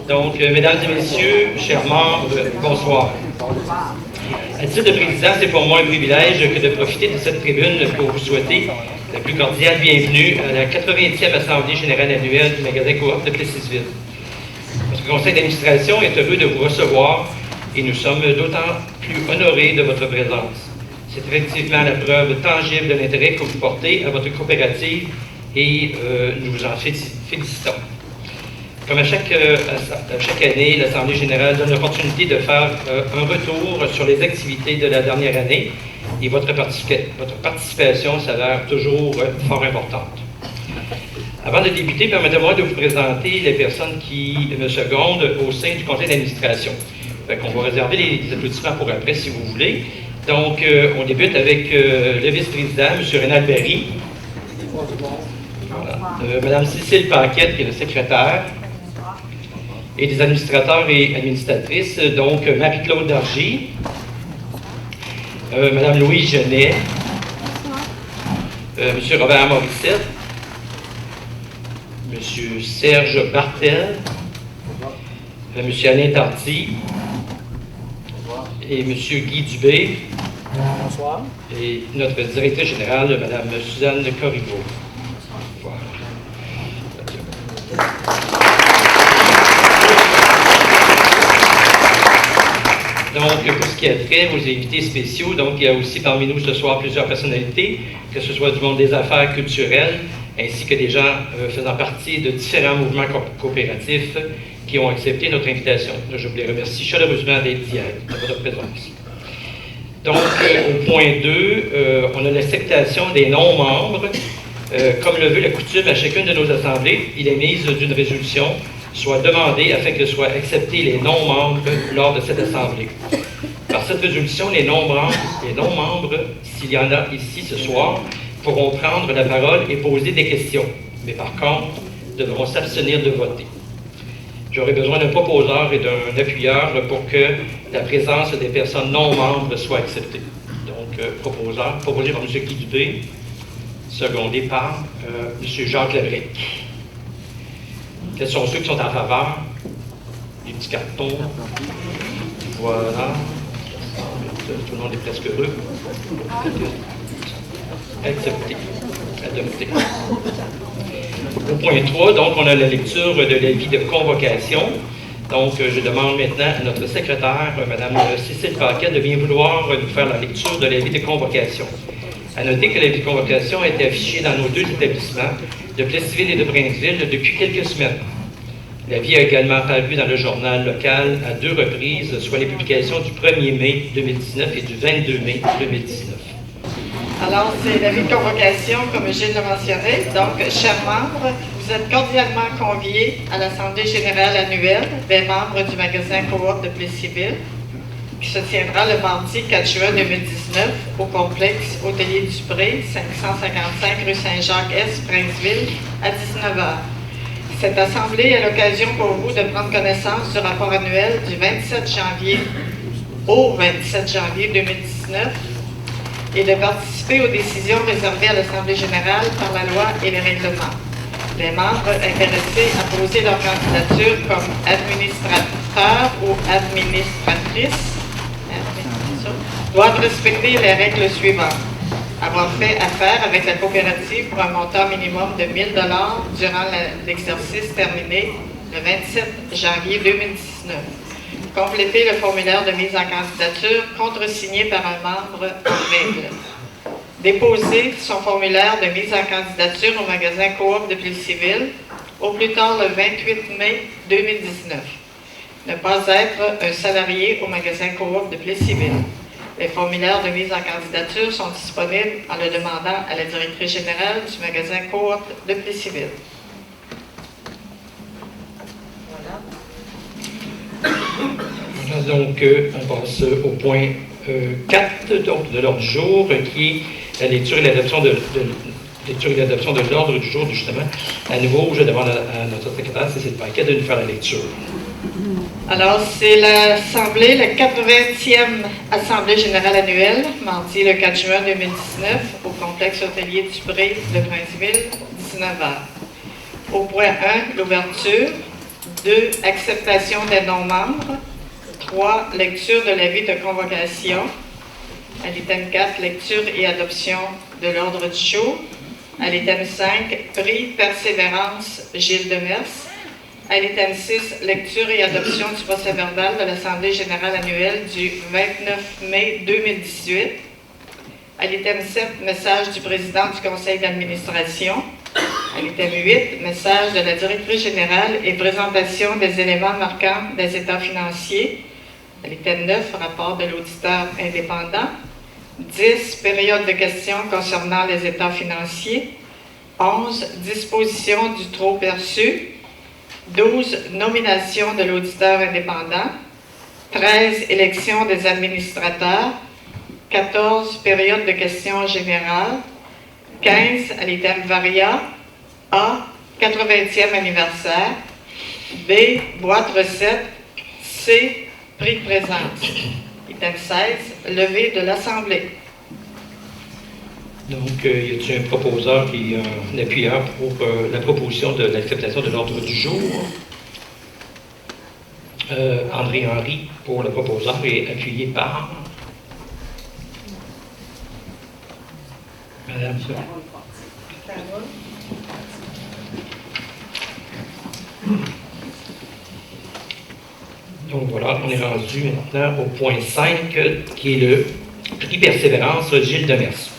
Donc, mesdames et messieurs, chers membres, bonsoir. À titre de président, c'est pour moi un privilège que de profiter de cette tribune pour vous souhaiter la plus cordiale bienvenue à la 80e Assemblée générale annuelle du magasin Coop de Plessisville. Notre conseil d'administration est heureux de vous recevoir et nous sommes d'autant plus honorés de votre présence. C'est effectivement la preuve tangible de l'intérêt que vous portez à votre coopérative et nous vous en félicitons. Comme à chaque année, l'Assemblée générale donne l'opportunité de faire un retour sur les activités de la dernière année et votre participation s'avère toujours fort importante. Avant de débuter, permettez-moi de vous présenter les personnes qui me secondent au sein du conseil d'administration. On va réserver les applaudissements pour après, si vous voulez. Donc, on débute avec le vice-président, M. Rénal Berry. Voilà. Mme Cécile Paquette, qui est le secrétaire. Et des administrateurs et administratrices, donc Marie-Claude Dargy, Mme Louise Genet, M. Robert Morissette, M. Serge Bartel, M. Alain Tardy, et M. Guy Dubé. Bonsoir. Et notre directrice générale, Mme Suzanne Corriveau. Voilà. Donc, pour ce qui a trait aux invités spéciaux, donc il y a aussi parmi nous ce soir plusieurs personnalités, que ce soit du monde des affaires culturelles, ainsi que des gens faisant partie de différents mouvements coopératifs qui ont accepté notre invitation. Je vous les remercie chaleureusement d'être hier, de votre présence. Donc, au point 2, on a l'acceptation des non-membres. Comme le veut la coutume à chacune de nos assemblées, il est mise d'une résolution soit demandé afin que soient acceptés les non-membres lors de cette assemblée. Par cette résolution, les non-membres, s'il y en a ici ce soir, pourront prendre la parole et poser des questions, mais par contre, devront s'abstenir de voter. J'aurai besoin d'un proposeur et d'un appuyeur pour que la présence des personnes non-membres soit acceptée. Donc, proposé par M. Guy Dubé, secondé par M. Jacques Labrec. Quels sont ceux qui sont en faveur? Les petits cartons. Voilà. Tout le monde est presque heureux. Accepté. Adopté. Au point 3, donc, on a la lecture de l'avis de convocation. Donc, je demande maintenant à notre secrétaire, Mme Cécile Paquette, de bien vouloir nous faire la lecture de l'avis de convocation. À noter que l'avis de convocation a été affiché dans nos deux établissements de Plessisville et de Brinsville depuis quelques semaines. L'avis a également paru dans le journal local à 2 reprises, soit les publications du 1er mai 2019 et du 22 mai 2019. Alors, c'est l'avis de convocation, comme Gilles l'a mentionné. Donc, chers membres, vous êtes cordialement conviés à l'Assemblée générale annuelle des membres du magasin Coop de Plessisville, qui se tiendra le mardi 4 juin 2019 au complexe Hôtelier Dupré, 555 rue Saint-Jacques-Est, Brinsville, à 19h. Cette assemblée est l'occasion pour vous de prendre connaissance du rapport annuel du 27 janvier au 27 janvier 2019 et de participer aux décisions réservées à l'Assemblée générale par la loi et les règlements. Les membres intéressés à poser leur candidature comme administrateur ou administratrice doivent respecter les règles suivantes. Avoir fait affaire avec la coopérative pour un montant minimum de 1 000 $ durant l'exercice terminé le 27 janvier 2019. Compléter le formulaire de mise en candidature contresigné par un membre en règle. Déposer son formulaire de mise en candidature au magasin Coop de Plessisville au plus tard le 28 mai 2019. Ne pas être un salarié au magasin Coop de Plessisville. Les formulaires de mise en candidature sont disponibles en le demandant à la directrice générale du magasin Coop de Plessisville. Voilà, donc, on passe au point 4 donc, de l'ordre du jour, qui est la lecture et l'adoption de l'ordre du jour, justement. À nouveau, je demande à notre secrétaire, Cécile Paquette, de nous faire la lecture. Alors, c'est l'Assemblée, la 80e Assemblée générale annuelle, mardi le 4 juin 2019, au complexe hôtelier Dupré de Brinsville, 19h. Au point 1, l'ouverture. 2. Acceptation des non-membres. 3. Lecture de l'avis de convocation. À l'item 4, lecture et adoption de l'ordre du jour. À l'item 5, prix Persévérance Gilles Demers. À l'item 6, lecture et adoption du procès-verbal de l'Assemblée générale annuelle du 29 mai 2018. À l'item 7, message du président du conseil d'administration. À l'item 8, message de la directrice générale et présentation des éléments marquants des états financiers. À l'item 9, rapport de l'auditeur indépendant. 10, période de questions concernant les états financiers. 11, disposition du trop perçu. 12, nomination de l'auditeur indépendant. 13, élection des administrateurs. 14, période de questions générales. 15, à l'item varia. A, 80e anniversaire. B, boîte recette. C, prix de présence. Item 16, levée de l'Assemblée. Donc, y a-t-il un proposeur qui est un appuyeur pour la proposition de l'acceptation de l'ordre du jour? André Henry pour le proposeur et appuyé par Madame Donc voilà, on est rendu maintenant au point 5, qui est le prix Persévérance Gilles Demers.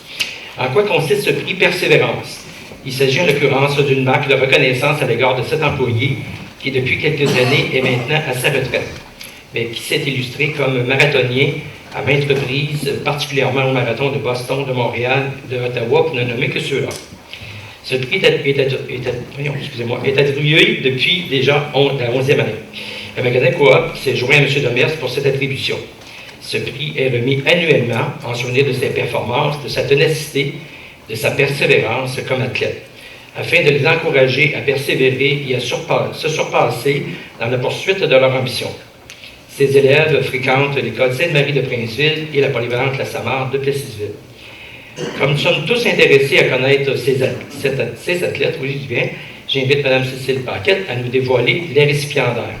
En quoi consiste ce prix Persévérance? Il s'agit en l'occurrence d'une marque de reconnaissance à l'égard de cet employé qui, depuis quelques années, est maintenant à sa retraite, mais qui s'est illustré comme marathonien à maintes reprises, particulièrement au marathon de Boston, de Montréal, de Ottawa, pour ne nommer que ceux-là. Ce prix est attribué depuis déjà la 11e année. Le magasin Coop s'est joint à M. Demers pour cette attribution. Ce prix est remis annuellement en souvenir de ses performances, de sa ténacité, de sa persévérance comme athlète, afin de les encourager à persévérer et à se surpasser dans la poursuite de leur ambition. Ses élèves fréquentent l'école Sainte-Marie de Princeville et la polyvalente La Samarre de Plessisville. Comme nous sommes tous intéressés à connaître ces athlètes, oui, je viens, j'invite Mme Cécile Paquette à nous dévoiler les récipiendaires.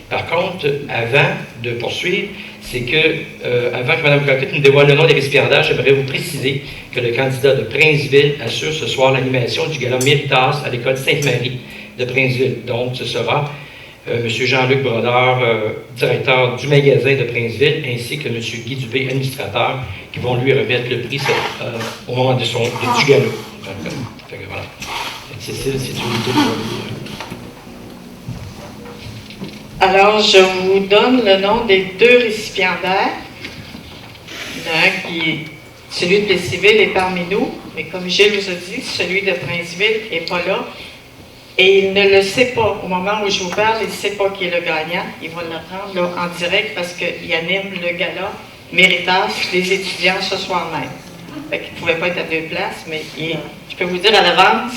Par contre, avant de poursuivre, c'est que, avant que Mme Paquette nous dévoile le nom des récipiendaires, j'aimerais vous préciser que le candidat de Princeville assure ce soir l'animation du gala Méritas à l'école Sainte-Marie de Princeville. Donc, ce sera M. Jean-Luc Brodeur, directeur du magasin de Princeville, ainsi que M. Guy Dubé, administrateur, qui vont lui remettre le prix au moment du gala. Voilà. Cécile, si tu veux. Alors, je vous donne le nom des deux récipiendaires. Il y en a un qui est celui de Plessisville est parmi nous, mais comme Gilles vous a dit, celui de Princeville n'est pas là. Et il ne le sait pas. Au moment où je vous parle, il ne sait pas qui est le gagnant. Il va l'apprendre là, en direct parce qu'il anime le gala Méritas des étudiants ce soir même. Fait qu'il ne pouvait pas être à deux places, mais je peux vous dire à l'avance,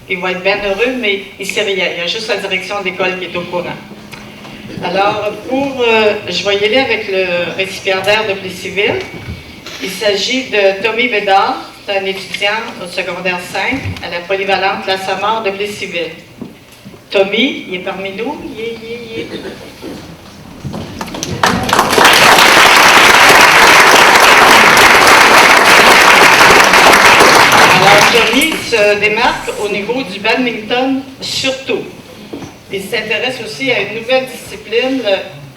il va être bien heureux, mais il ne sait rien. Il y a juste la direction de l'école qui est au courant. Alors, je vais y aller avec le récipiendaire de Plessisville. Il s'agit de Tommy Bédard, c'est un étudiant au secondaire 5 à la polyvalente La Samarre de Plessisville. Tommy, il est parmi nous. Alors, Tommy se démarque au niveau du badminton surtout. Il s'intéresse aussi à une nouvelle discipline,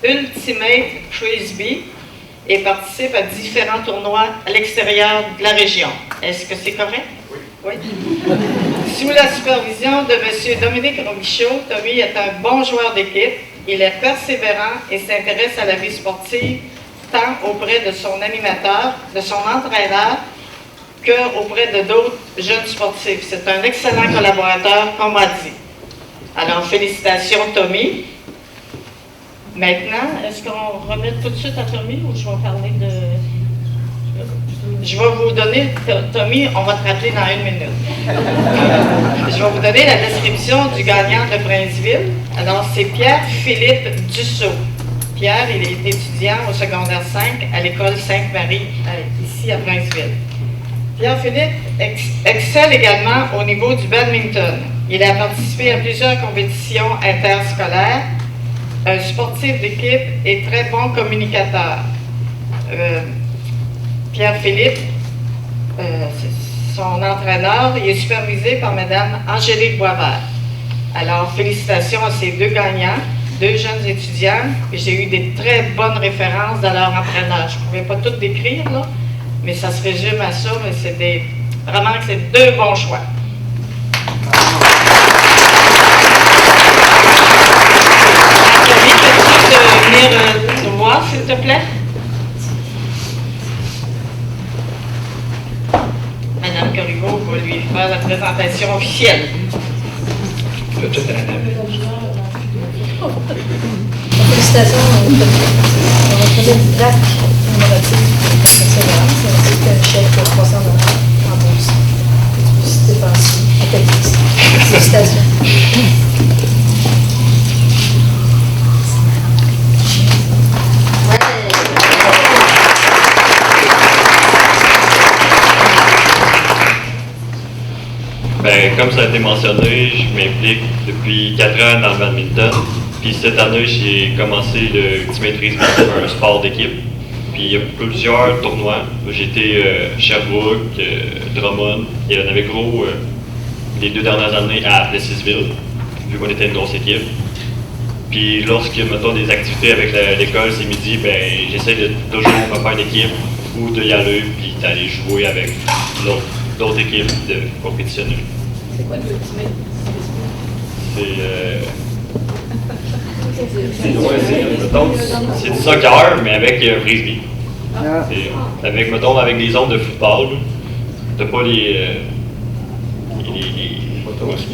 le Ultimate Frisbee, et participe à différents tournois à l'extérieur de la région. Est-ce que c'est correct? Oui. Sous la supervision de M. Dominique Robichaud, Tommy est un bon joueur d'équipe. Il est persévérant et s'intéresse à la vie sportive, tant auprès de son animateur, de son entraîneur, qu'auprès de d'autres jeunes sportifs. C'est un excellent collaborateur, comme on m'a dit. Alors, félicitations, Tommy. Maintenant, est-ce qu'on remet tout de suite à Tommy ou je vais parler de... Je vais vous donner, Tommy, on va te rappeler dans 1 minute. Je vais vous donner la description du gagnant de Princeville. Alors, c'est Pierre-Philippe Dussault. Pierre, il est étudiant au secondaire 5 à l'école Sainte-Marie, ici à Princeville. Pierre-Philippe excelle également au niveau du badminton. Il a participé à plusieurs compétitions interscolaires un sportif d'équipe et très bon communicateur. Pierre-Philippe, son entraîneur, il est supervisé par Mme Angélique Boisvert. Alors, félicitations à ces deux gagnants, deux jeunes étudiants. J'ai eu des très bonnes références de leur entraîneur. Je ne pouvais pas tout décrire, là, mais ça se résume à ça, mais vraiment que c'est deux bons choix. Nathalie, peux-tu venir nous voir, s'il te plaît? Madame Corriveau va lui faire la présentation officielle. Félicitations au premier plaque commémorative de persévérance, ainsi qu'un chèque de 300 $ en bourse. Que tu puisses dépenser à ta guise. Félicitations. Ben, comme ça a été mentionné, je m'implique depuis 4 ans dans le badminton. Puis cette année, j'ai commencé le Ultimate Frisbee, un sport d'équipe. Puis il y a plusieurs tournois. J'ai été Sherbrooke, Drummond, et on avait gros les 2 dernières années à Plessisville, vu qu'on était une grosse équipe. Puis lorsque, mettons, des activités avec l'école, c'est midi, ben j'essaie de toujours me faire une équipe ou d'y aller, puis d'aller jouer avec d'autres équipes, de compétitionner. C'est quoi le Ultimate? C'est du soccer, mais avec frisbee. Avec, mettons, avec des ondes de football. T'as pas les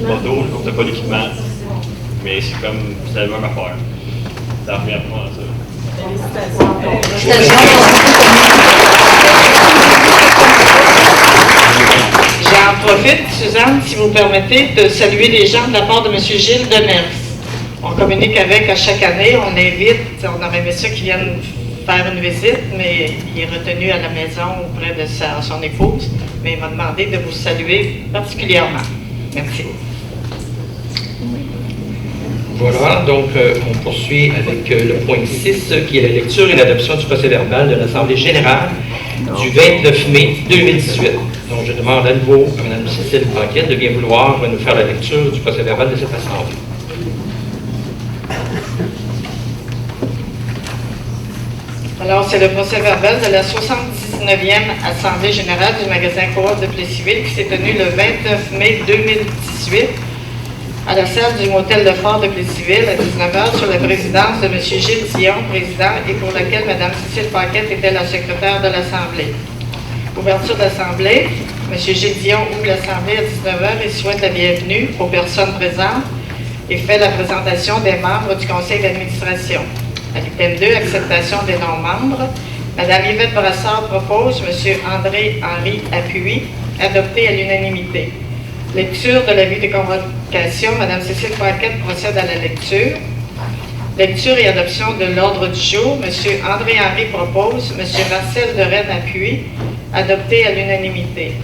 motos, t'as pas d'équipement. Mais c'est la même affaire. Ça revient à moi, ça. J'en profite, Suzanne, si vous permettez, de saluer les gens de la part de M. Gilles Demers. On communique avec à chaque année, on invite, on aurait aimé ça qu'ils viennent faire une visite, mais il est retenu à la maison auprès de son épouse, mais il m'a demandé de vous saluer particulièrement. Merci. Voilà, donc on poursuit avec le point 6, qui est la lecture et l'adoption du procès-verbal de l'Assemblée générale du 29 mai 2018. Donc je demande à nouveau à Mme Cécile Paquette de bien vouloir nous faire la lecture du procès-verbal de cette Assemblée. Alors, c'est le procès-verbal de la 79e Assemblée générale du magasin Coop de Plessisville qui s'est tenue le 29 mai 2018 à la salle du motel de Fort de Plessisville à 19h sur la présidence de M. Gilles Dion, président, et pour laquelle Mme Cécile Paquette était la secrétaire de l'Assemblée. Ouverture de l'Assemblée, M. Gilles Dion ouvre l'Assemblée à 19h et souhaite la bienvenue aux personnes présentes et fait la présentation des membres du conseil d'administration. À l'item 2, acceptation des non-membres. Mme Yvette Brassard propose, M. André-Henri appuie, adopté à l'unanimité. Lecture de l'avis de convocation. Mme Cécile Paquette procède à la lecture. Lecture et adoption de l'ordre du jour. M. André-Henri propose, M. Marcel de Rennes appuie, adopté à l'unanimité.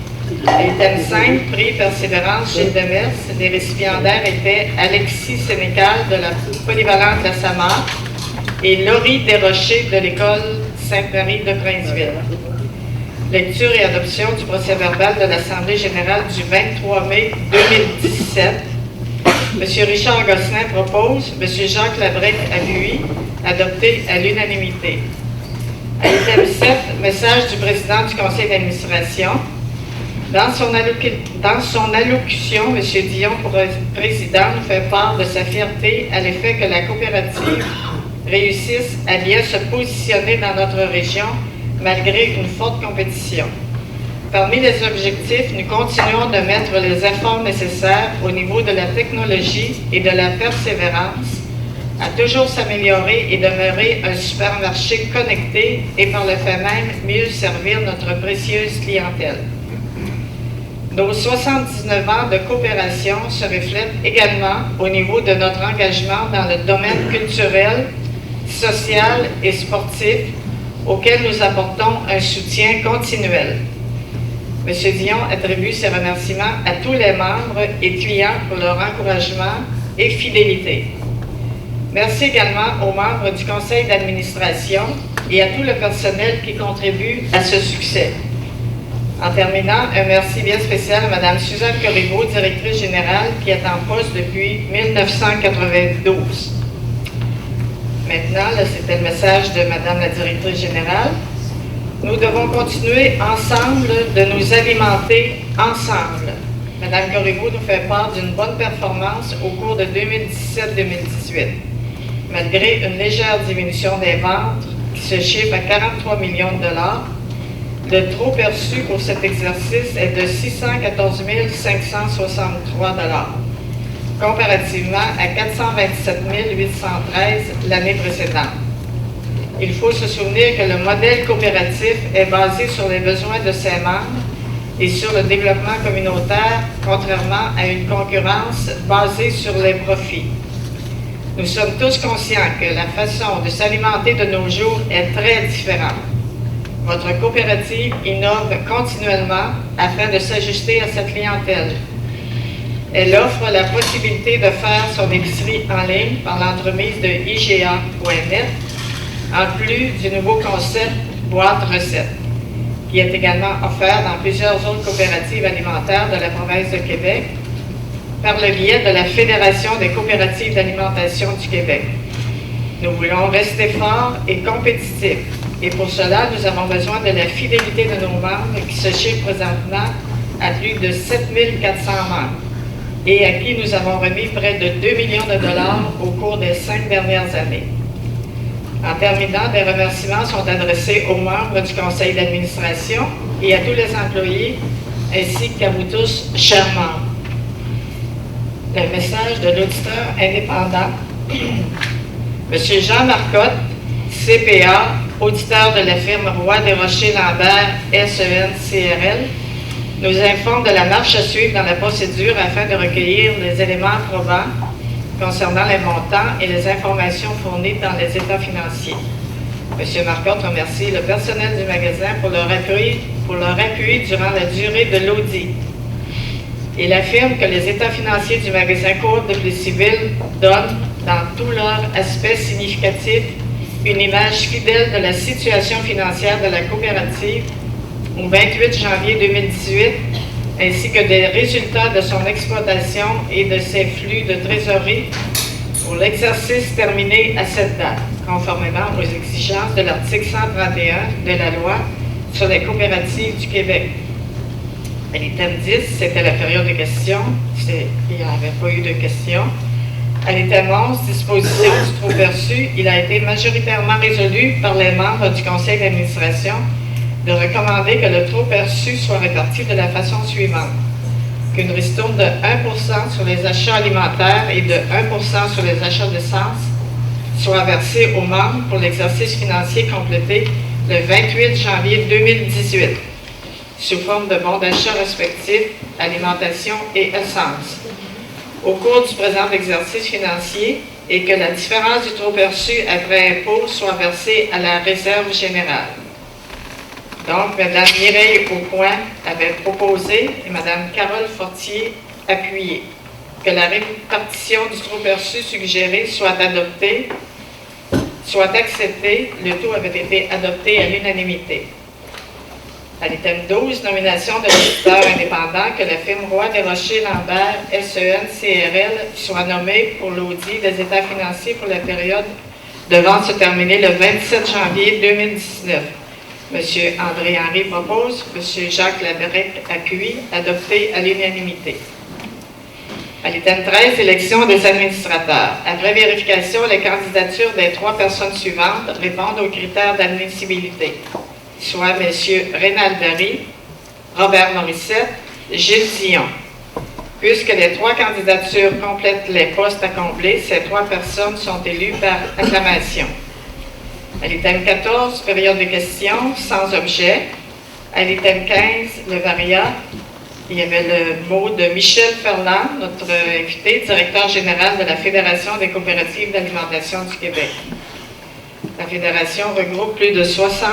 Item 5, prix Persévérance Gilles Demers. Les récipiendaires étaient Alexis Sénécal de la polyvalente de la Samar et Laurie Desrochers de l'école Sainte-Marie de Princeville. Lecture et adoption du procès-verbal de l'Assemblée générale du 23 mai 2017. M. Richard Gosselin propose, M. Jacques Labrec appuie, adopté à l'unanimité. À l'item 7, message du président du conseil d'administration. Dans son allocution, M. Dion, président, nous fait part de sa fierté à l'effet que la coopérative réussisse à bien se positionner dans notre région malgré une forte compétition. Parmi les objectifs, nous continuons de mettre les efforts nécessaires au niveau de la technologie et de la persévérance à toujours s'améliorer et demeurer un supermarché connecté et par le fait même mieux servir notre précieuse clientèle. Nos 79 ans de coopération se reflètent également au niveau de notre engagement dans le domaine culturel, social et sportif auquel nous apportons un soutien continuel. M. Dion attribue ses remerciements à tous les membres et clients pour leur encouragement et fidélité. Merci également aux membres du conseil d'administration et à tout le personnel qui contribue à ce succès. En terminant, un merci bien spécial à Mme Suzanne Corriveau, directrice générale, qui est en poste depuis 1992. Maintenant, là, c'était le message de Mme la directrice générale. Nous devons continuer ensemble de nous alimenter ensemble. Mme Corriveau nous fait part d'une bonne performance au cours de 2017-2018. Malgré une légère diminution des ventes qui se chiffre à 43 millions de dollars, le trop perçu pour cet exercice est de 614 563 dollars, comparativement à 427 813 l'année précédente. Il faut se souvenir que le modèle coopératif est basé sur les besoins de ses membres et sur le développement communautaire, contrairement à une concurrence basée sur les profits. Nous sommes tous conscients que la façon de s'alimenter de nos jours est très différente. Votre coopérative innove continuellement afin de s'ajuster à sa clientèle. Elle offre la possibilité de faire son épicerie en ligne par l'entremise de IGA.net, en plus du nouveau concept boîte recette, qui est également offert dans plusieurs autres coopératives alimentaires de la province de Québec par le biais de la Fédération des coopératives d'alimentation du Québec. Nous voulons rester forts et compétitifs. Et pour cela, nous avons besoin de la fidélité de nos membres qui se chiffre présentement à plus de 7 400 membres et à qui nous avons remis près de 2 millions de dollars au cours des 5 dernières années. En terminant, des remerciements sont adressés aux membres du conseil d'administration et à tous les employés, ainsi qu'à vous tous, chers membres. Le message de l'auditeur indépendant, M. Jean Marcotte, CPA, auditeur de la firme Roy Desrochers Lambert, SEN-CRL, nous informe de la marche à suivre dans la procédure afin de recueillir les éléments probants concernant les montants et les informations fournies dans les états financiers. M. Marcotte remercie le personnel du magasin pour leur appui durant la durée de l'audit. Il affirme que les états financiers du magasin Coop de Plessisville donnent, dans tous leurs aspects significatifs, une image fidèle de la situation financière de la coopérative au 28 janvier 2018, ainsi que des résultats de son exploitation et de ses flux de trésorerie pour l'exercice terminé à cette date, conformément aux exigences de l'article 131 de la loi sur les coopératives du Québec. À l'item 10, c'était la période de questions. Il n'y avait pas eu de questions. À l'item 11, disposition du trop perçu, il a été majoritairement résolu par les membres du conseil d'administration de recommander que le trop perçu soit réparti de la façon suivante. Qu'une ristourne de 1 % sur les achats alimentaires et de 1 % sur les achats d'essence soit versée aux membres pour l'exercice financier complété le 28 janvier 2018, sous forme de bons d'achat respectifs, alimentation et essence, au cours du présent exercice financier, et que la différence du trop perçu après impôt soit versée à la réserve générale. Donc, Mme Mireille Aucoin avait proposé et Mme Carole Fortier appuyé que la répartition du trop perçu suggéré soit acceptée. Le tout avait été adopté à l'unanimité. À l'item 12, nomination de l'auditeur indépendant, que la firme Roy Desrochers Lambert, SEN-CRL, soit nommée pour l'audit des états financiers pour la période devant se terminer le 27 janvier 2019. M. André-Henri propose, M. Jacques Labrec appuie, adopté à l'unanimité. À l'item 13, élection des administrateurs. Après vérification, les candidatures des 3 personnes suivantes répondent aux critères d'admissibilité, soit M. Rénal Berry, Robert Morissette, Gilles Dion. Puisque les 3 candidatures complètent les postes à combler, ces 3 personnes sont élues par acclamation. À l'item 14, période de questions, sans objet. À l'item 15, le variat, il y avait le mot de Michel Ferland, notre invité, directeur général de la Fédération des coopératives d'alimentation du Québec. La Fédération regroupe plus de 60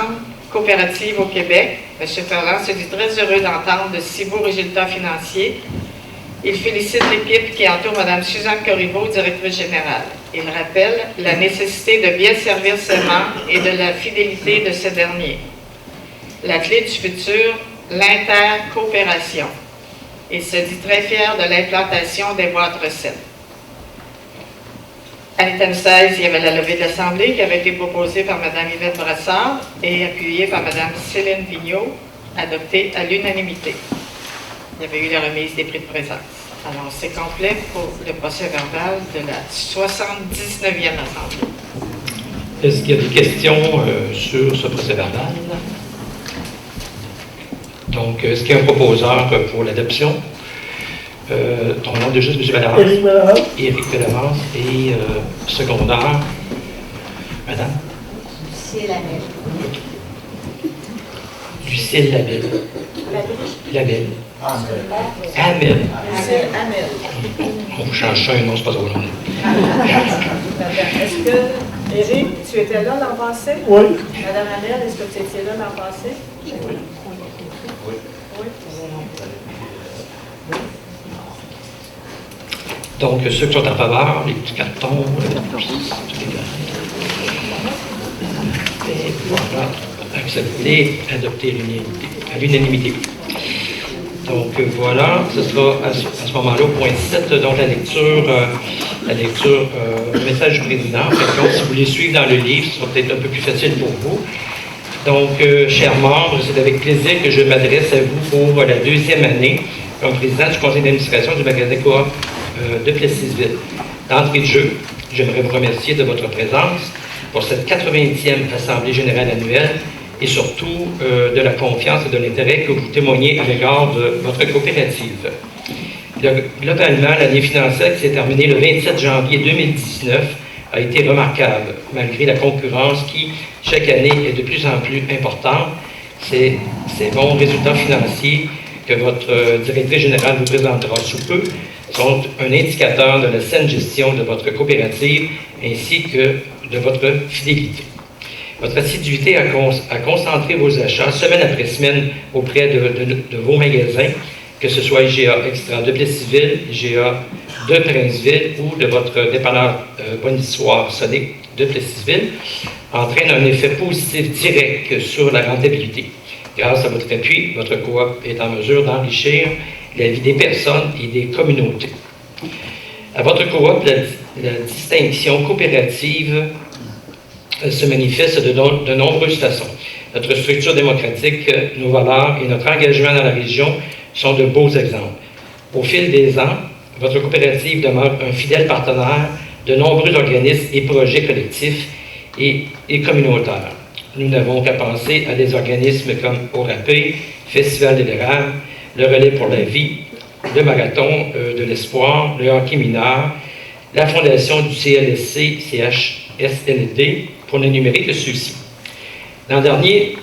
coopératives au Québec. M. Ferland se dit très heureux d'entendre de si beaux résultats financiers Il félicite l'équipe qui entoure Mme Suzanne Corriveau, directrice générale. Il rappelle la nécessité de bien servir ses membres et de la fidélité de ce dernier. La clé du futur, l'intercoopération. Il se dit très fier de l'implantation des boîtes recettes. À l'item 16, il y avait la levée de l'Assemblée qui avait été proposée par Mme Yvette Brassard et appuyée par Mme Céline Vigneault, adoptée à l'unanimité. Il y avait eu la remise des prix de présence. Alors, c'est complet pour le procès verbal de la 79e Assemblée. Est-ce qu'il y a des questions sur ce procès verbal? Donc, est-ce qu'il y a un proposeur pour l'adoption? Ton nom de juste, M. Vallavance? Éric Vallavance. Éric Vallavance. Et secondaire? Madame? Lucille Labelle. Lucille Labelle. Labelle. Amel. Lucille Amel. On change ça, un nom, c'est pas drôle. Est-ce que, Éric, tu étais là l'an passé? Oui. Madame Amel, est-ce que tu étais là l'an passé? Oui. Donc, ceux qui sont en faveur, les petits cartons, et voilà, accepter, adopter à l'unanimité. Donc, voilà, ce sera à ce moment-là au point 7, donc la lecture message du président. Donc, si vous voulez suivre dans le livre, ce sera peut-être un peu plus facile pour vous. Donc, chers membres, c'est avec plaisir que je m'adresse à vous pour la deuxième année comme président du conseil d'administration du magasin Coop de Plessisville. D'entrée de jeu, j'aimerais vous remercier de votre présence pour cette 80e Assemblée générale annuelle et surtout de la confiance et de l'intérêt que vous témoignez à l'égard de votre coopérative. Globalement, l'année financière qui s'est terminée le 27 janvier 2019 a été remarquable, malgré la concurrence qui, chaque année, est de plus en plus importante. Ces bons résultats financiers que votre directrice générale vous présentera sous peu sont un indicateur de la saine gestion de votre coopérative ainsi que de votre fidélité. Votre assiduité à concentrer vos achats semaine après semaine auprès de vos magasins, que ce soit IGA Extra de Plessisville, IGA de Princeville ou de votre dépanneur Bonissoir Sonic de Plessisville, entraîne un effet positif direct sur la rentabilité. Grâce à votre appui, votre coop est en mesure d'enrichir la vie des personnes et des communautés. À votre coop, la distinction coopérative se manifeste de nombreuses façons. Notre structure démocratique, nos valeurs et notre engagement dans la région sont de beaux exemples. Au fil des ans, votre coopérative demeure un fidèle partenaire de nombreux organismes et projets collectifs et communautaires. Nous n'avons qu'à penser à des organismes comme ORAP, Festival de l'érable, le Relais pour la vie, le Marathon de l'Espoir, le hockey mineur, la Fondation du CLSC, CHSLD, pour n'énumérer que ceux-ci. L'an dernier,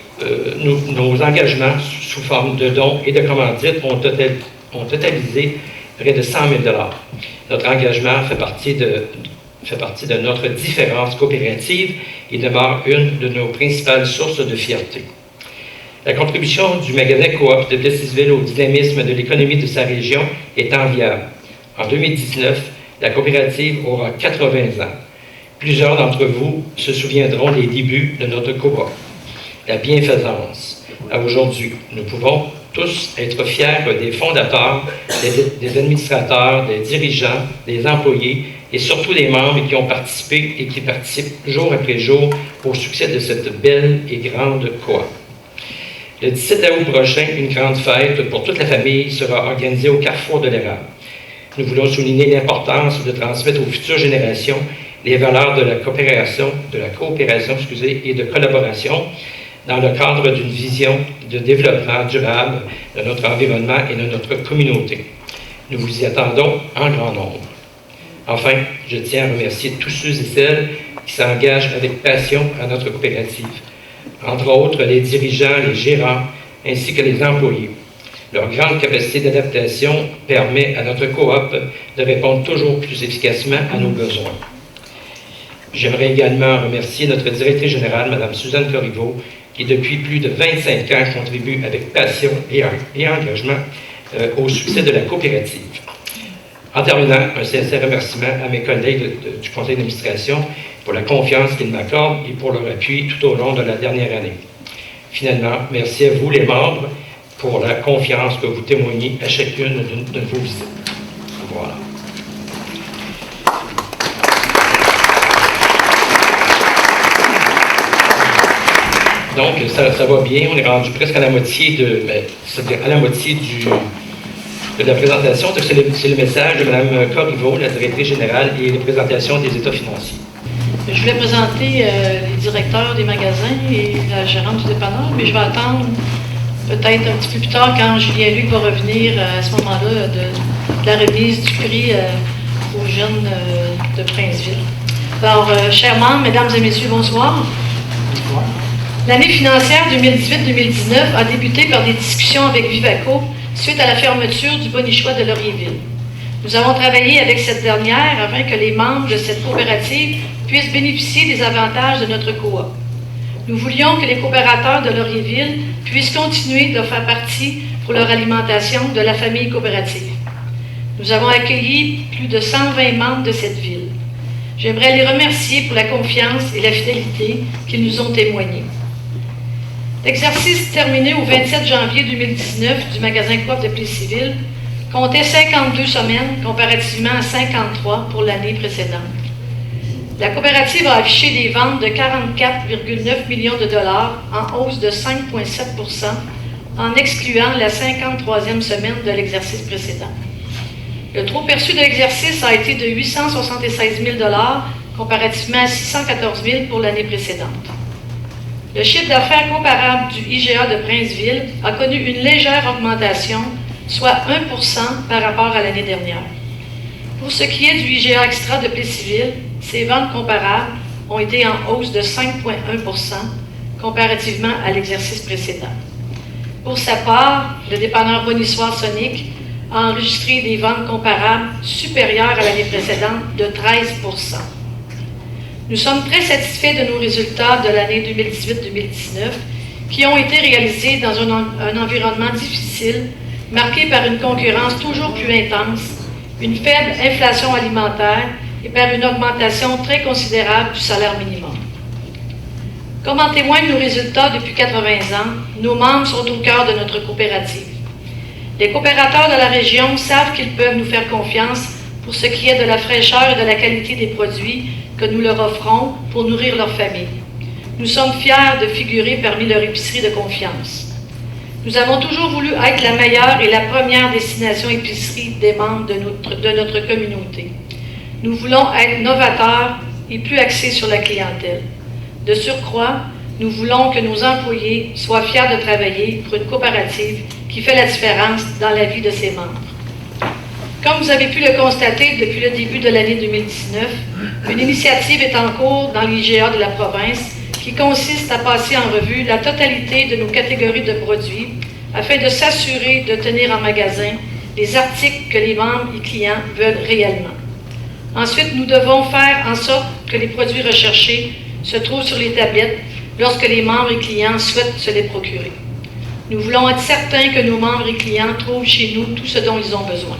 nos engagements sous forme de dons et de commandites ont totalisé près de 100 000 $. Notre engagement fait partie de notre différence coopérative et demeure une de nos principales sources de fierté. La contribution du magasin Coop de Plessisville au dynamisme de l'économie de sa région est enviable. En 2019, la coopérative aura 80 ans. Plusieurs d'entre vous se souviendront des débuts de notre coop. La bienfaisance. À aujourd'hui, nous pouvons tous être fiers des fondateurs, des administrateurs, des dirigeants, des employés et surtout des membres qui ont participé et qui participent jour après jour au succès de cette belle et grande coop. Le 17 août prochain, une grande fête pour toute la famille sera organisée au Carrefour de l'Érable. Nous voulons souligner l'importance de transmettre aux futures générations les valeurs de la coopération et de collaboration dans le cadre d'une vision de développement durable de notre environnement et de notre communauté. Nous vous y attendons en grand nombre. Enfin, je tiens à remercier tous ceux et celles qui s'engagent avec passion à notre coopérative. Entre autres, les dirigeants, les gérants, ainsi que les employés. Leur grande capacité d'adaptation permet à notre coop de répondre toujours plus efficacement à nos besoins. J'aimerais également remercier notre directrice générale, Mme Suzanne Corriveau, qui depuis plus de 25 ans contribue avec passion et engagement au succès de la coopérative. En terminant, un sincère remerciement à mes collègues du conseil d'administration pour la confiance qu'ils m'accordent et pour leur appui tout au long de la dernière année. Finalement, merci à vous, les membres, pour la confiance que vous témoignez à chacune de vos visites. Voilà. Donc, ça va bien. On est rendu presque à la moitié c'est-à-dire à la moitié de la présentation. C'est le message de Mme Corriveau, la directrice générale, et la présentation des états financiers. Je voulais présenter les directeurs des magasins et la gérante du dépanneur, mais je vais attendre peut-être un petit peu plus tard quand Julien Luc va revenir à ce moment-là de la remise du prix aux jeunes de Princeville. Alors, chers membres, mesdames et messieurs, bonsoir. Bonsoir. L'année financière 2018-2019 a débuté par des discussions avec Vivaco suite à la fermeture du Bonichois de Laurierville. Nous avons travaillé avec cette dernière afin que les membres de cette coopérative puissent bénéficier des avantages de notre coop. Nous voulions que les coopérateurs de Laurierville puissent continuer de faire partie pour leur alimentation de la famille coopérative. Nous avons accueilli plus de 120 membres de cette ville. J'aimerais les remercier pour la confiance et la fidélité qu'ils nous ont témoignée. L'exercice terminé au 27 janvier 2019 du magasin Coop de Plessisville comptait 52 semaines comparativement à 53 pour l'année précédente. La coopérative a affiché des ventes de 44,9 millions de dollars en hausse de 5,7 % en excluant la 53e semaine de l'exercice précédent. Le trop perçu de l'exercice a été de 876 000 dollars comparativement à 614 000 pour l'année précédente. Le chiffre d'affaires comparable du IGA de Princeville a connu une légère augmentation, soit 1 % par rapport à l'année dernière. Pour ce qui est du IGA extra de Plessisville, ses ventes comparables ont été en hausse de 5,1 % comparativement à l'exercice précédent. Pour sa part, le dépanneur Bonissoir Sonic a enregistré des ventes comparables supérieures à l'année précédente de 13 %. Nous sommes très satisfaits de nos résultats de l'année 2018-2019 qui ont été réalisés dans un environnement difficile, marqué par une concurrence toujours plus intense, une faible inflation alimentaire et par une augmentation très considérable du salaire minimum. Comme en témoignent nos résultats depuis 80 ans, nos membres sont au cœur de notre coopérative. Les coopérateurs de la région savent qu'ils peuvent nous faire confiance pour ce qui est de la fraîcheur et de la qualité des produits que nous leur offrons pour nourrir leur famille. Nous sommes fiers de figurer parmi leur épicerie de confiance. Nous avons toujours voulu être la meilleure et la première destination épicerie des membres de notre communauté. Nous voulons être novateurs et plus axés sur la clientèle. De surcroît, nous voulons que nos employés soient fiers de travailler pour une coopérative qui fait la différence dans la vie de ses membres. Comme vous avez pu le constater depuis le début de l'année 2019, une initiative est en cours dans l'IGA de la province qui consiste à passer en revue la totalité de nos catégories de produits afin de s'assurer de tenir en magasin les articles que les membres et clients veulent réellement. Ensuite, nous devons faire en sorte que les produits recherchés se trouvent sur les tablettes lorsque les membres et clients souhaitent se les procurer. Nous voulons être certains que nos membres et clients trouvent chez nous tout ce dont ils ont besoin.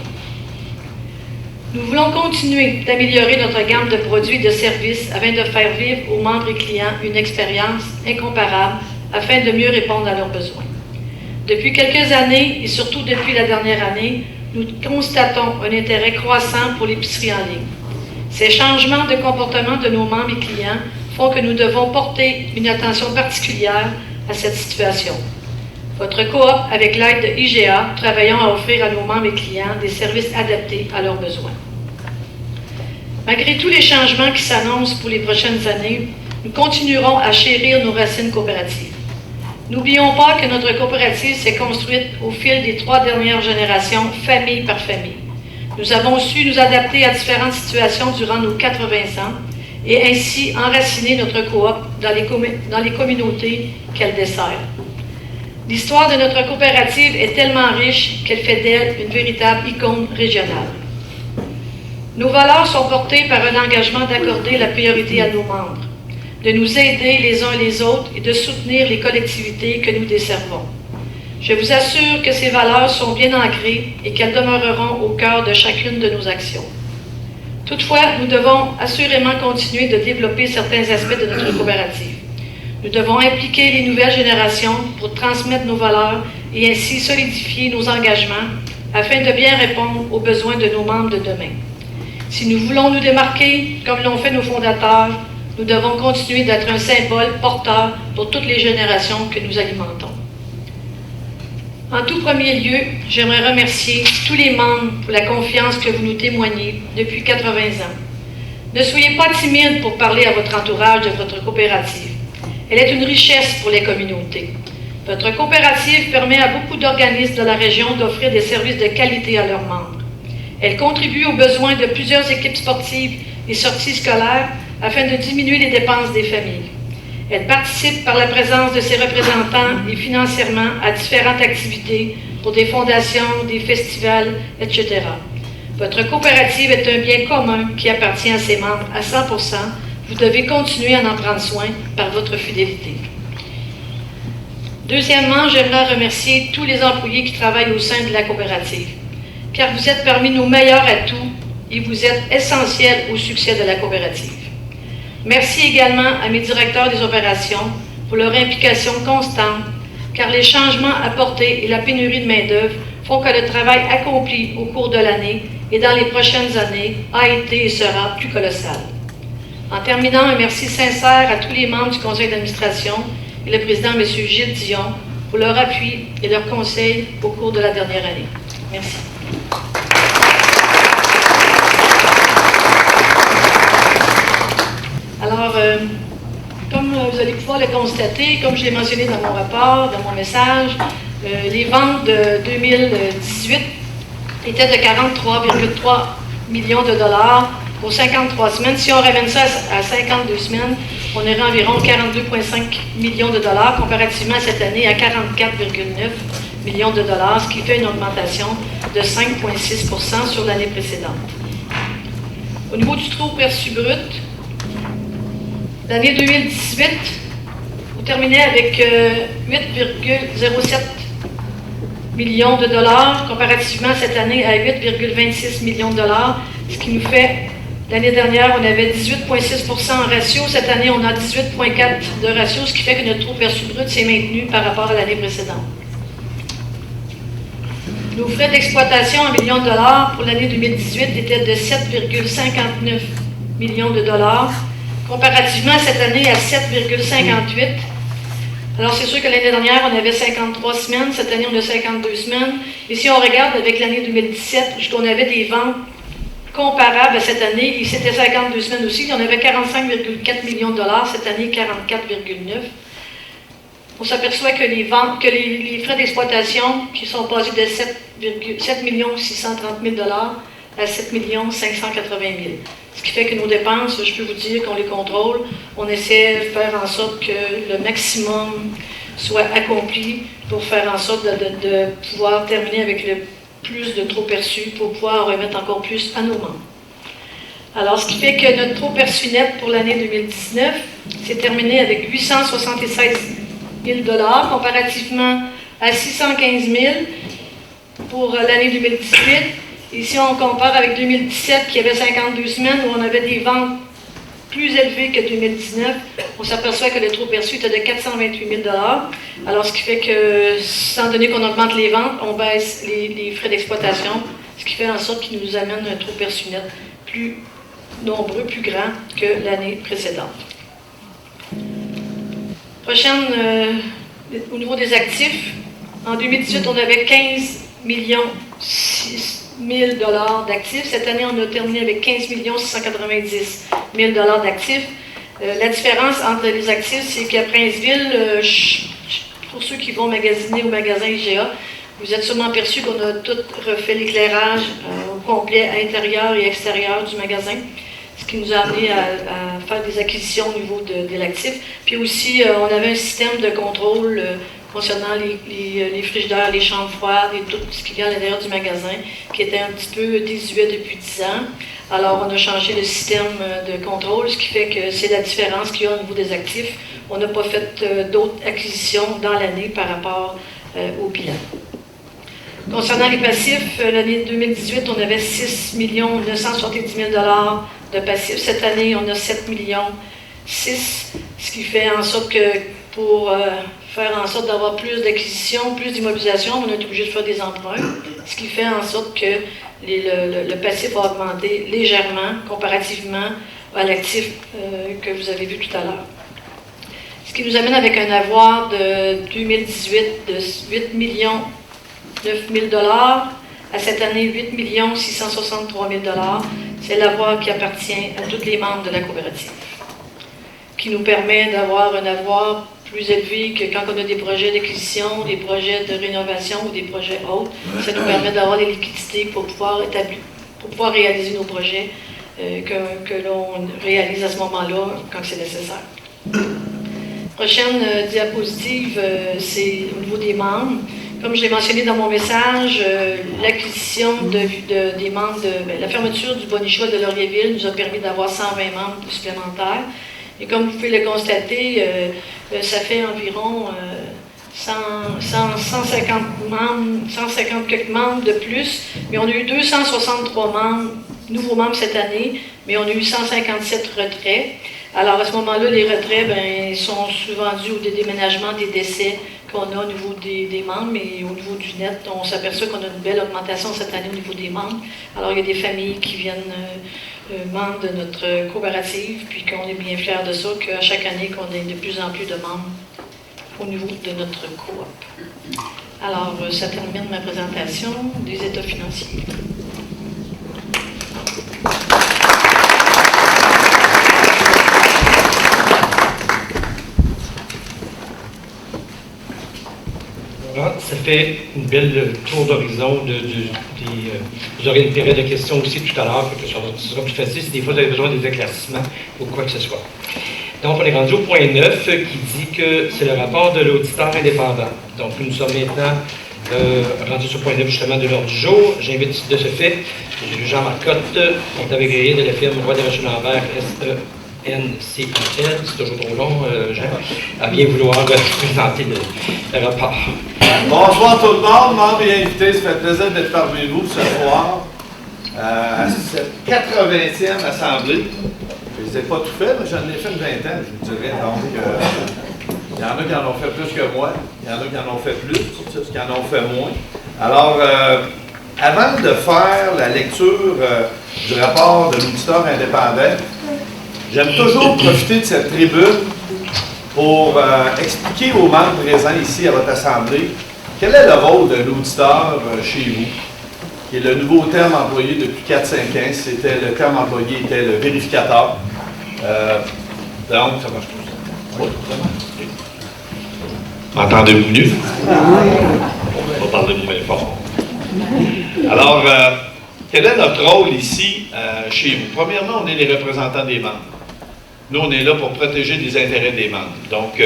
Nous voulons continuer d'améliorer notre gamme de produits et de services afin de faire vivre aux membres et clients une expérience incomparable afin de mieux répondre à leurs besoins. Depuis quelques années, et surtout depuis la dernière année, nous constatons un intérêt croissant pour l'épicerie en ligne. Ces changements de comportement de nos membres et clients font que nous devons porter une attention particulière à cette situation. Votre coop, avec l'aide de IGA, travaillons à offrir à nos membres et clients des services adaptés à leurs besoins. Malgré tous les changements qui s'annoncent pour les prochaines années, nous continuerons à chérir nos racines coopératives. N'oublions pas que notre coopérative s'est construite au fil des 3 dernières générations, famille par famille. Nous avons su nous adapter à différentes situations durant nos 80 ans et ainsi enraciner notre coop dans les communautés qu'elle dessert. L'histoire de notre coopérative est tellement riche qu'elle fait d'elle une véritable icône régionale. Nos valeurs sont portées par un engagement d'accorder la priorité à nos membres, de nous aider les uns les autres et de soutenir les collectivités que nous desservons. Je vous assure que ces valeurs sont bien ancrées et qu'elles demeureront au cœur de chacune de nos actions. Toutefois, nous devons assurément continuer de développer certains aspects de notre coopérative. Nous devons impliquer les nouvelles générations pour transmettre nos valeurs et ainsi solidifier nos engagements afin de bien répondre aux besoins de nos membres de demain. Si nous voulons nous démarquer, comme l'ont fait nos fondateurs, nous devons continuer d'être un symbole porteur pour toutes les générations que nous alimentons. En tout premier lieu, j'aimerais remercier tous les membres pour la confiance que vous nous témoignez depuis 80 ans. Ne soyez pas timides pour parler à votre entourage de votre coopérative. Elle est une richesse pour les communautés. Votre coopérative permet à beaucoup d'organismes de la région d'offrir des services de qualité à leurs membres. Elle contribue aux besoins de plusieurs équipes sportives et sorties scolaires afin de diminuer les dépenses des familles. Elle participe par la présence de ses représentants et financièrement à différentes activités pour des fondations, des festivals, etc. Votre coopérative est un bien commun qui appartient à ses membres à 100%. Vous devez continuer à en prendre soin par votre fidélité. Deuxièmement, j'aimerais remercier tous les employés qui travaillent au sein de la coopérative, car vous êtes parmi nos meilleurs atouts et vous êtes essentiels au succès de la coopérative. Merci également à mes directeurs des opérations pour leur implication constante, car les changements apportés et la pénurie de main-d'œuvre font que le travail accompli au cours de l'année et dans les prochaines années a été et sera plus colossal. En terminant, un merci sincère à tous les membres du conseil d'administration et le président, M. Gilles Dion, pour leur appui et leurs conseils au cours de la dernière année. Merci. Alors, comme vous allez pouvoir le constater, comme je l'ai mentionné dans mon rapport, dans mon message, les ventes de 2018 étaient de 43,3 millions de dollars pour 53 semaines. Si on ramène ça à 52 semaines, on aurait environ 42,5 millions de dollars, comparativement cette année à 44,9 millions de dollars, ce qui fait une augmentation de 5,6% sur l'année précédente. Au niveau du trop perçu brut, l'année 2018, on terminait avec 8,07 millions de dollars, comparativement cette année à 8,26 millions de dollars, ce qui nous fait, l'année dernière, on avait 18,6% en ratio, cette année, on a 18,4% de ratio, ce qui fait que notre trop perçu brut s'est maintenu par rapport à l'année précédente. Nos frais d'exploitation en millions de dollars pour l'année 2018 étaient de 7,59 millions de dollars, comparativement cette année à 7,58. Alors c'est sûr que l'année dernière, on avait 53 semaines, cette année on a 52 semaines. Et si on regarde avec l'année 2017, on avait des ventes comparables à cette année, et c'était 52 semaines aussi, on avait 45,4 millions de dollars, cette année 44,9. On s'aperçoit que les ventes, que les frais d'exploitation qui sont passés de 7 630 000 dollars à 7 580 000. Ce qui fait que nos dépenses, je peux vous dire qu'on les contrôle. On essaie de faire en sorte que le maximum soit accompli pour faire en sorte de pouvoir terminer avec le plus de trop perçus pour pouvoir remettre encore plus à nos membres. Alors, ce qui fait que notre trop perçu net pour l'année 2019 s'est terminé avec 876 000 dollars comparativement à 615 000 pour l'année 2018. Et si on compare avec 2017, qui avait 52 semaines, où on avait des ventes plus élevées que 2019, on s'aperçoit que le trop perçu était de 428 000 dollars. Alors, ce qui fait que, sans donner qu'on augmente les ventes, on baisse les frais d'exploitation, ce qui fait en sorte qu'il nous amène un trop perçu net plus nombreux, plus grand que l'année précédente. Prochaine, au niveau des actifs, en 2018, on avait 15 600 000 $ d'actifs. Cette année, on a terminé avec 15 690 000 $ d'actifs. La différence entre les actifs, c'est qu'à Princeville, pour ceux qui vont magasiner au magasin IGA, vous êtes sûrement aperçu qu'on a tout refait l'éclairage au complet à l'intérieur et extérieur du magasin, ce qui nous a amené à faire des acquisitions au niveau de l'actif. Puis aussi, on avait un système de contrôle concernant les frigidaires, les chambres froides et tout ce qui vient à l'intérieur du magasin, qui était un petit peu désuet depuis 10 ans. Alors, on a changé le système de contrôle, ce qui fait que c'est la différence qu'il y a au niveau des actifs. On n'a pas fait d'autres acquisitions dans l'année par rapport au bilan. Concernant les passifs, l'année 2018, on avait 6 970 000 de passifs. Cette année, on a 7 600 000, ce qui fait en sorte que pour faire en sorte d'avoir plus d'acquisition, plus d'immobilisation, on est obligé de faire des emprunts, ce qui fait en sorte que le passif va augmenter légèrement comparativement à l'actif que vous avez vu tout à l'heure. Ce qui nous amène avec un avoir de 2018 de 8 9 000 à cette année 8 663 000 C'est l'avoir qui appartient à tous les membres de la coopérative, qui nous permet d'avoir un avoir plus élevé que quand on a des projets d'acquisition, des projets de rénovation ou des projets autres. Ça nous permet d'avoir des liquidités pour pouvoir réaliser nos projets que l'on réalise à ce moment-là quand c'est nécessaire. Prochaine diapositive, c'est au niveau des membres. Comme je l'ai mentionné dans mon message, l'acquisition des membres, la fermeture du Bonichois de Laurierville nous a permis d'avoir 120 membres supplémentaires. Et comme vous pouvez le constater, ça fait environ 150 quelques membres de plus. Mais on a eu 263 nouveaux membres cette année, mais on a eu 157 retraits. Alors à ce moment-là, les retraits sont souvent dus au déménagement, des décès qu'on a au niveau des membres, mais au niveau du net, on s'aperçoit qu'on a une belle augmentation cette année au niveau des membres. Alors il y a des familles qui viennent membres de notre coopérative, puis qu'on est bien fiers de ça, qu'à chaque année, qu'on ait de plus en plus de membres au niveau de notre coop. Alors, ça termine ma présentation des états financiers. Voilà, ça fait une belle tour d'horizon vous aurez une période de questions aussi tout à l'heure, que ce sera plus facile si des fois vous avez besoin des éclaircissements ou quoi que ce soit. Donc, on est rendu au point 9 qui dit que c'est le rapport de l'auditeur indépendant. Donc, nous sommes maintenant rendus sur le point 9 justement de l'ordre du jour. J'invite de ce fait Jean Marcotte, comptable agréé de la firme Roy des Rochers-Lambert NCIL, c'est toujours trop long, Jean, à bien vouloir présenter le rapport. Bonsoir tout le monde, membres et invités, ça fait plaisir d'être parmi vous ce soir à cette 80e assemblée. Je ne les ai pas tout fait, mais j'en ai fait une vingtaine, je vous dirais. Donc, il y en a qui en ont fait plus que moi, il y en a qui en ont fait plus, qui en ont fait moins. Alors, avant de faire la lecture du rapport de l'auditeur indépendant, j'aime toujours profiter de cette tribune pour expliquer aux membres présents ici à votre assemblée quel est le rôle de l'auditeur chez vous, qui est le nouveau terme employé depuis 4-5 ans. C'était le terme employé était le vérificateur. Donc, ça marche tout ça. Oui, ça marche. Entendez-vous mieux? On va parler moins fort. Alors, quel est notre rôle ici chez vous? Premièrement, on est les représentants des membres. Nous, on est là pour protéger les intérêts des membres. Donc,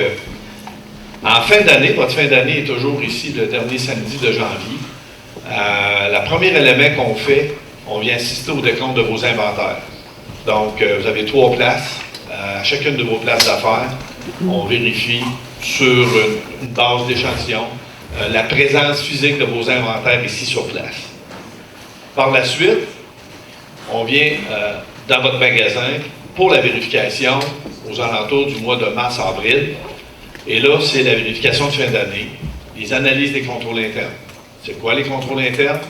en fin d'année, votre fin d'année est toujours ici le dernier samedi de janvier. Le premier élément qu'on fait, on vient assister au décompte de vos inventaires. Donc, vous avez 3 places. À chacune de vos places d'affaires, on vérifie sur une base d'échantillon la présence physique de vos inventaires ici sur place. Par la suite, on vient dans votre magasin pour la vérification aux alentours du mois de mars-avril. Et là, c'est la vérification de fin d'année, les analyses des contrôles internes. C'est quoi les contrôles internes?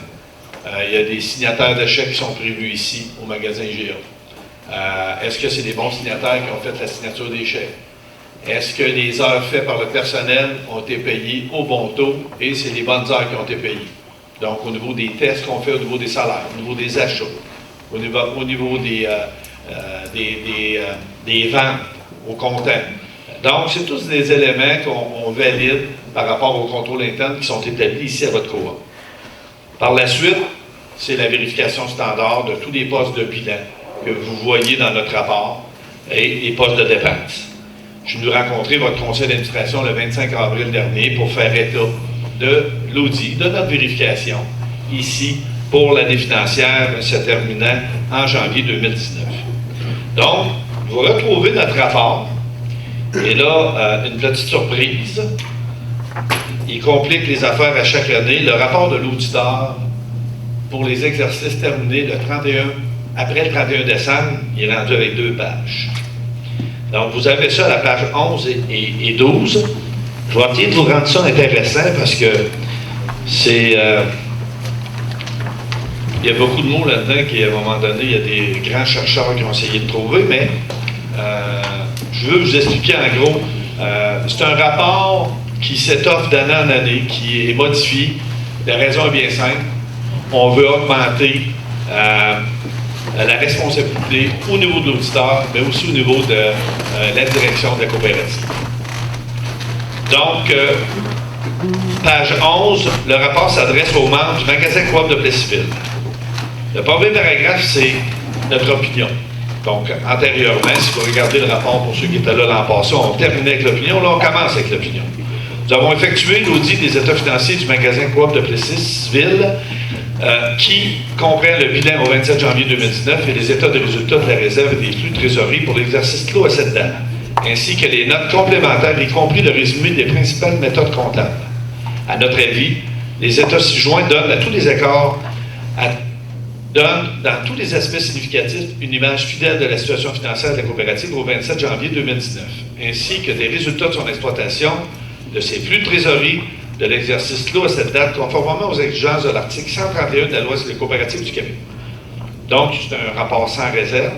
Il y a des signataires de chèques qui sont prévus ici au magasin IGA. Est-ce que c'est des bons signataires qui ont fait la signature des chèques? Est-ce que les heures faites par le personnel ont été payées au bon taux et c'est les bonnes heures qui ont été payées? Donc, au niveau des tests qu'on fait, au niveau des salaires, au niveau des achats, au niveau des ventes au comptant. Donc, c'est tous des éléments qu'on valide par rapport aux contrôles internes qui sont établis ici à votre coop. Par la suite, c'est la vérification standard de tous les postes de bilan que vous voyez dans notre rapport et les postes de dépenses. Je suis venu rencontrer votre conseil d'administration le 25 avril dernier pour faire état de l'audit, de notre vérification, ici, pour l'année financière se terminant en janvier 2019. Donc, vous retrouvez notre rapport, et là, une petite surprise, il complique les affaires à chaque année. Le rapport de l'auditeur pour les exercices terminés après le 31 décembre, il est rendu avec 2 pages. Donc, vous avez ça à la page 11 et 12. Je vais essayer de vous rendre ça intéressant parce que c'est... il y a beaucoup de mots là-dedans qui, à un moment donné, il y a des grands chercheurs qui ont essayé de trouver, mais je veux vous expliquer en gros. C'est un rapport qui s'étoffe d'année en année, qui est modifié. La raison est bien simple. On veut augmenter la responsabilité au niveau de l'auditeur, mais aussi au niveau de la direction de la coopérative. Donc, page 11, le rapport s'adresse aux membres du magasin Coop de Plessisville. Le premier paragraphe, c'est notre opinion. Donc, antérieurement, si vous regardez le rapport pour ceux qui étaient là l'an passé, on terminait avec l'opinion, là on commence avec l'opinion. Nous avons effectué l'audit des états financiers du magasin Coop de Plessisville, qui comprend le bilan au 27 janvier 2019 et les états de résultats de la réserve et des flux de trésorerie pour l'exercice clos à cette date, ainsi que les notes complémentaires, y compris le résumé des principales méthodes comptables. À notre avis, les états ci-joints donnent à tous les écarts, donnent dans tous les aspects significatifs une image fidèle de la situation financière de la coopérative au 27 janvier 2019, ainsi que des résultats de son exploitation, de ses flux de trésorerie, de l'exercice clos à cette date, conformément aux exigences de l'article 131 de la loi sur les coopératives du Québec. Donc, c'est un rapport sans réserve.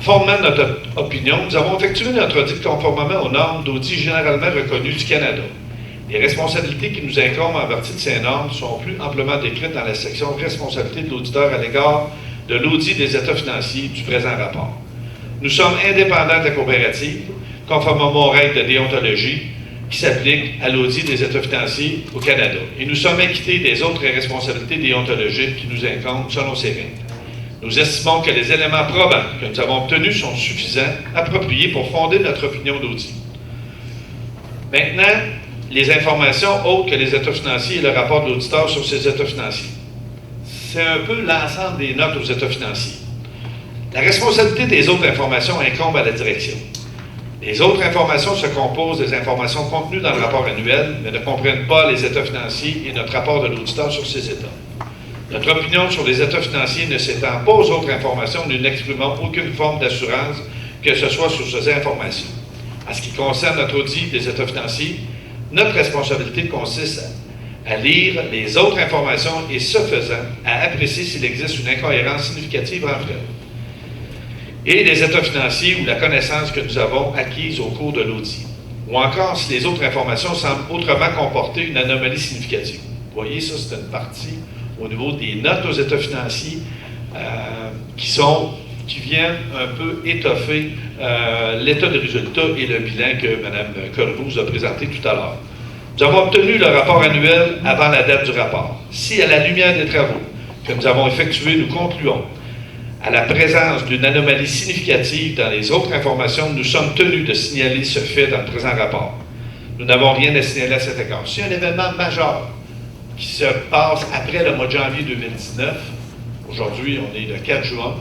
Fondement de notre opinion, nous avons effectué notre audit conformément aux normes d'audit généralement reconnues du Canada. Les responsabilités qui nous incombent en vertu de ces normes sont plus amplement décrites dans la section « Responsabilité de l'auditeur à l'égard de l'audit des états financiers » du présent rapport. Nous sommes indépendants de la coopérative, conformément aux règles de déontologie qui s'appliquent à l'audit des états financiers au Canada. Et nous sommes acquittés des autres responsabilités déontologiques qui nous incombent selon ces règles. Nous estimons que les éléments probants que nous avons obtenus sont suffisants, appropriés pour fonder notre opinion d'audit. Maintenant, les informations autres que les états financiers et le rapport de l'auditeur sur ces états financiers. C'est un peu l'ensemble des notes aux états financiers. La responsabilité des autres informations incombe à la direction. Les autres informations se composent des informations contenues dans le rapport annuel, mais ne comprennent pas les états financiers et notre rapport de l'auditeur sur ces états. Notre opinion sur les états financiers ne s'étend pas aux autres informations, nous n'exprimons aucune forme d'assurance que ce soit sur ces informations. En ce qui concerne notre audit des états financiers, notre responsabilité consiste à lire les autres informations et, ce faisant, à apprécier s'il existe une incohérence significative entre elles et les états financiers ou la connaissance que nous avons acquise au cours de l'audit, ou encore si les autres informations semblent autrement comporter une anomalie significative. Vous voyez, ça, c'est une partie au niveau des notes aux états financiers qui viennent un peu étoffer l'état de résultat et le bilan que Mme Corbeau vous a présenté tout à l'heure. Nous avons obtenu le rapport annuel avant la date du rapport. Si, à la lumière des travaux que nous avons effectués, nous concluons à la présence d'une anomalie significative dans les autres informations, nous sommes tenus de signaler ce fait dans le présent rapport. Nous n'avons rien à signaler à cet égard. Si un événement majeur qui se passe après le mois de janvier 2019, aujourd'hui, on est le 4 juin,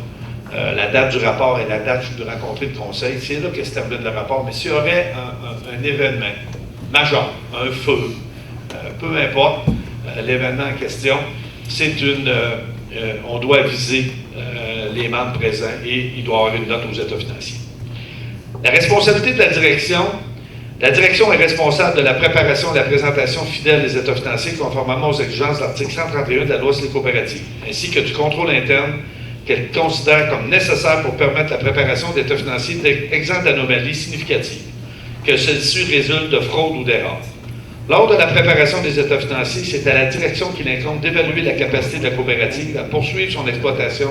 la date du rapport et la date de rencontrer le conseil, c'est là que se termine le rapport, mais s'il y aurait un événement majeur, un feu, peu importe l'événement en question, on doit aviser les membres présents et il doit y avoir une note aux états financiers. La responsabilité de la direction est responsable de la préparation et de la présentation fidèle des états financiers conformément aux exigences de l'article 131 de la loi sur les coopératives, ainsi que du contrôle interne qu'elle considère comme nécessaire pour permettre la préparation d'états financiers exempts d'anomalies significatives, que celles-ci résultent de fraude ou d'erreur. Lors de la préparation des états financiers, c'est à la direction qu'il incombe d'évaluer la capacité de la coopérative à poursuivre son exploitation,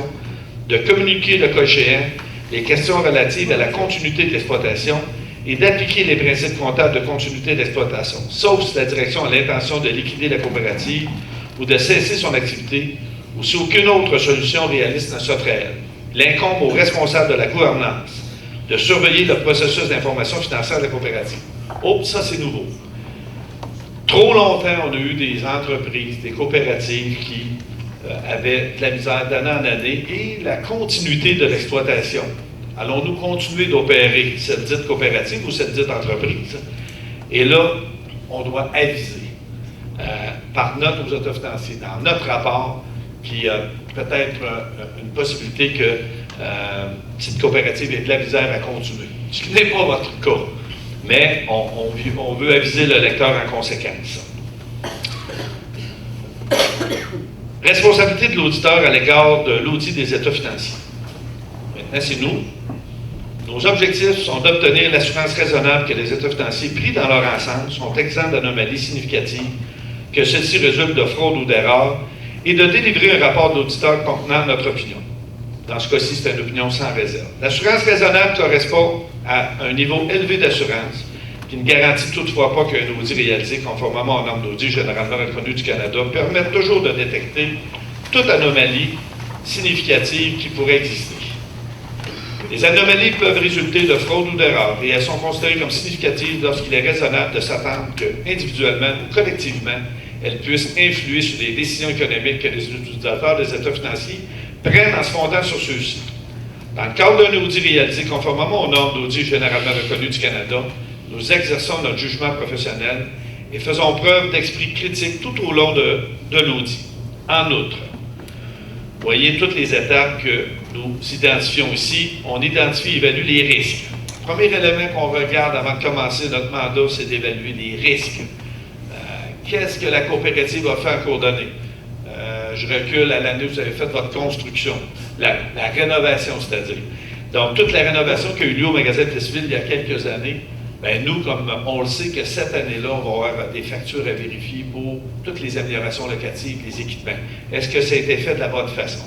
de communiquer le cas échéant les questions relatives à la continuité de l'exploitation et d'appliquer les principes comptables de continuité d'exploitation, sauf si la direction a l'intention de liquider la coopérative ou de cesser son activité, ou si aucune autre solution réaliste ne s'offre à elle. Il incombe aux responsables de la gouvernance de surveiller le processus d'information financière de la coopérative. Oh, ça c'est nouveau. Trop longtemps, on a eu des entreprises, des coopératives qui avaient de la misère d'année en année et la continuité de l'exploitation. Allons-nous continuer d'opérer cette dite coopérative ou cette dite entreprise? Et là, on doit aviser. par aux autofinanciers, dans notre rapport, qu'il y a peut-être une possibilité que cette coopérative ait de la misère à continuer. Ce qui n'est pas votre cas, mais on veut aviser le lecteur en conséquence. Responsabilité de l'auditeur à l'égard de l'audit des états financiers. Maintenant, c'est nous. Nos objectifs sont d'obtenir l'assurance raisonnable que les états financiers pris dans leur ensemble sont exempts d'anomalies significatives, que celles-ci résultent de fraude ou d'erreur, et de délivrer un rapport de l'auditeur contenant notre opinion. Dans ce cas-ci, c'est une opinion sans réserve. L'assurance raisonnable correspond à un niveau élevé d'assurance, qui ne garantit toutefois pas qu'un audit réalisé conformément aux normes d'audit généralement reconnues du Canada permette toujours de détecter toute anomalie significative qui pourrait exister. Les anomalies peuvent résulter de fraude ou d'erreur et elles sont considérées comme significatives lorsqu'il est raisonnable de s'attendre que, individuellement ou collectivement, elles puissent influer sur les décisions économiques que les utilisateurs des états financiers prennent en se fondant sur ceux-ci. Dans le cadre d'un audit réalisé conformément aux normes d'audit généralement reconnues du Canada, nous exerçons notre jugement professionnel et faisons preuve d'esprit critique tout au long de l'audit. En outre, voyez toutes les étapes que nous identifions ici. On identifie et évalue les risques. Le premier élément qu'on regarde avant de commencer notre mandat, c'est d'évaluer les risques. Qu'est-ce que la coopérative va faire en cours d'année? Je recule à l'année où vous avez fait votre construction, la rénovation, c'est-à-dire. Donc, toute la rénovation qui a eu lieu au magasin de Plessisville il y a quelques années, bien, nous, comme on le sait que cette année-là, on va avoir des factures à vérifier pour toutes les améliorations locatives, les équipements. Est-ce que ça a été fait de la bonne façon?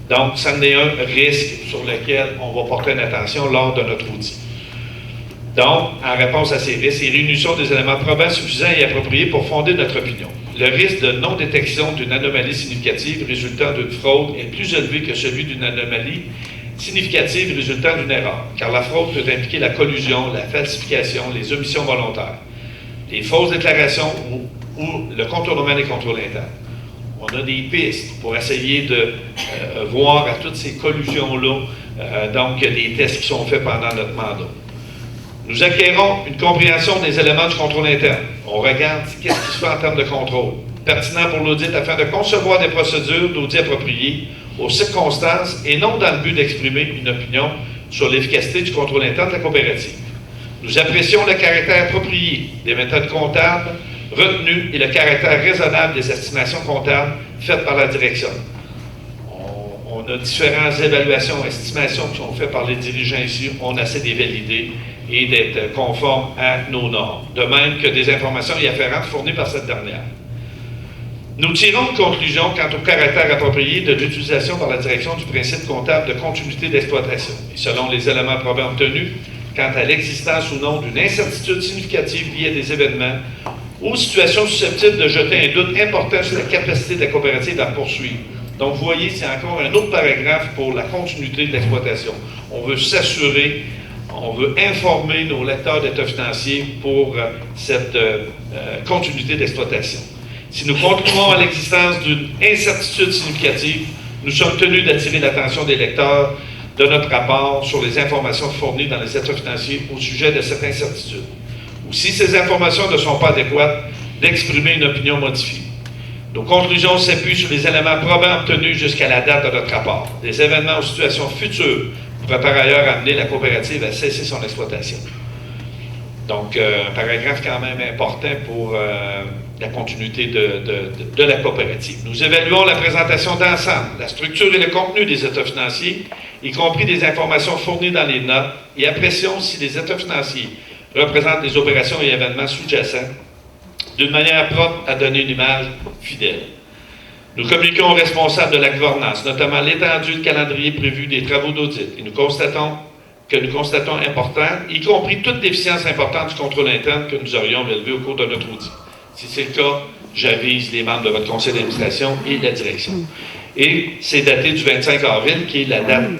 Donc, ça en est un risque sur lequel on va porter une attention lors de notre audit. Donc, en réponse à ces risques, et réunissons des éléments probants suffisants et appropriés pour fonder notre opinion. Le risque de non-détection d'une anomalie significative résultant d'une fraude est plus élevé que celui d'une anomalie significative résultant d'une erreur, car la fraude peut impliquer la collusion, la falsification, les omissions volontaires, les fausses déclarations ou le contournement des contrôles internes. On a des pistes pour essayer de voir à toutes ces collusions-là, donc des tests qui sont faits pendant notre mandat. Nous acquérons une compréhension des éléments du contrôle interne. On regarde qu'est-ce qui se fait en termes de contrôle, pertinent pour l'audit afin de concevoir des procédures d'audit appropriées aux circonstances et non dans le but d'exprimer une opinion sur l'efficacité du contrôle interne de la coopérative. Nous apprécions le caractère approprié des méthodes comptables retenues et le caractère raisonnable des estimations comptables faites par la direction. On a différentes évaluations, estimations qui sont faites par les dirigeants ici. On essaie de les valider et d'être conformes à nos normes, de même que des informations y afférentes fournies par cette dernière. Nous tirons une conclusion quant au caractère approprié de l'utilisation par la direction du principe comptable de continuité d'exploitation, et selon les éléments probants obtenus, quant à l'existence ou non d'une incertitude significative liée à des événements ou situations susceptibles de jeter un doute important sur la capacité de la coopérative à poursuivre. Donc, vous voyez, c'est encore un autre paragraphe pour la continuité de l'exploitation. On veut s'assurer, on veut informer nos lecteurs d'état financier pour cette continuité d'exploitation. Si nous contribuons à l'existence d'une incertitude significative, nous sommes tenus d'attirer l'attention des lecteurs de notre rapport sur les informations fournies dans les états financiers au sujet de cette incertitude. Ou si ces informations ne sont pas adéquates, d'exprimer une opinion modifiée. Nos conclusions s'appuient sur les éléments probants obtenus jusqu'à la date de notre rapport. Des événements ou situations futures pourraient par ailleurs amener la coopérative à cesser son exploitation. Donc, un paragraphe quand même important pour la continuité de la coopérative. Nous évaluons la présentation d'ensemble, la structure et le contenu des états financiers, y compris des informations fournies dans les notes, et apprécions si les états financiers représentent des opérations et événements sous-jacents d'une manière propre à donner une image fidèle. Nous communiquons aux responsables de la gouvernance, notamment l'étendue de calendrier prévu des travaux d'audit, et nous constatons important, y compris toute déficience importante du contrôle interne que nous aurions relevé au cours de notre audit. Si c'est le cas, j'avise les membres de votre conseil d'administration et la direction. Et c'est daté du 25 avril, qui est la date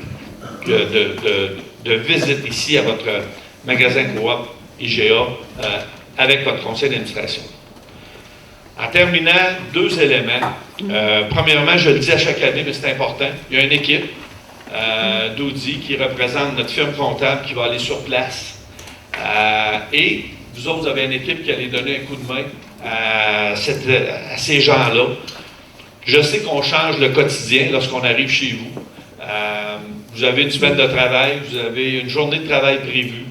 de visite ici à votre magasin Coop IGA avec votre conseil d'administration. En terminant, deux éléments. Premièrement, je le dis à chaque année, mais c'est important, il y a une équipe d'audit qui représente notre firme comptable qui va aller sur place. Et vous autres, vous avez une équipe qui allait donner un coup de main à ces gens-là. Je sais qu'on change le quotidien lorsqu'on arrive chez vous. Vous avez une semaine de travail, vous avez une journée de travail prévue,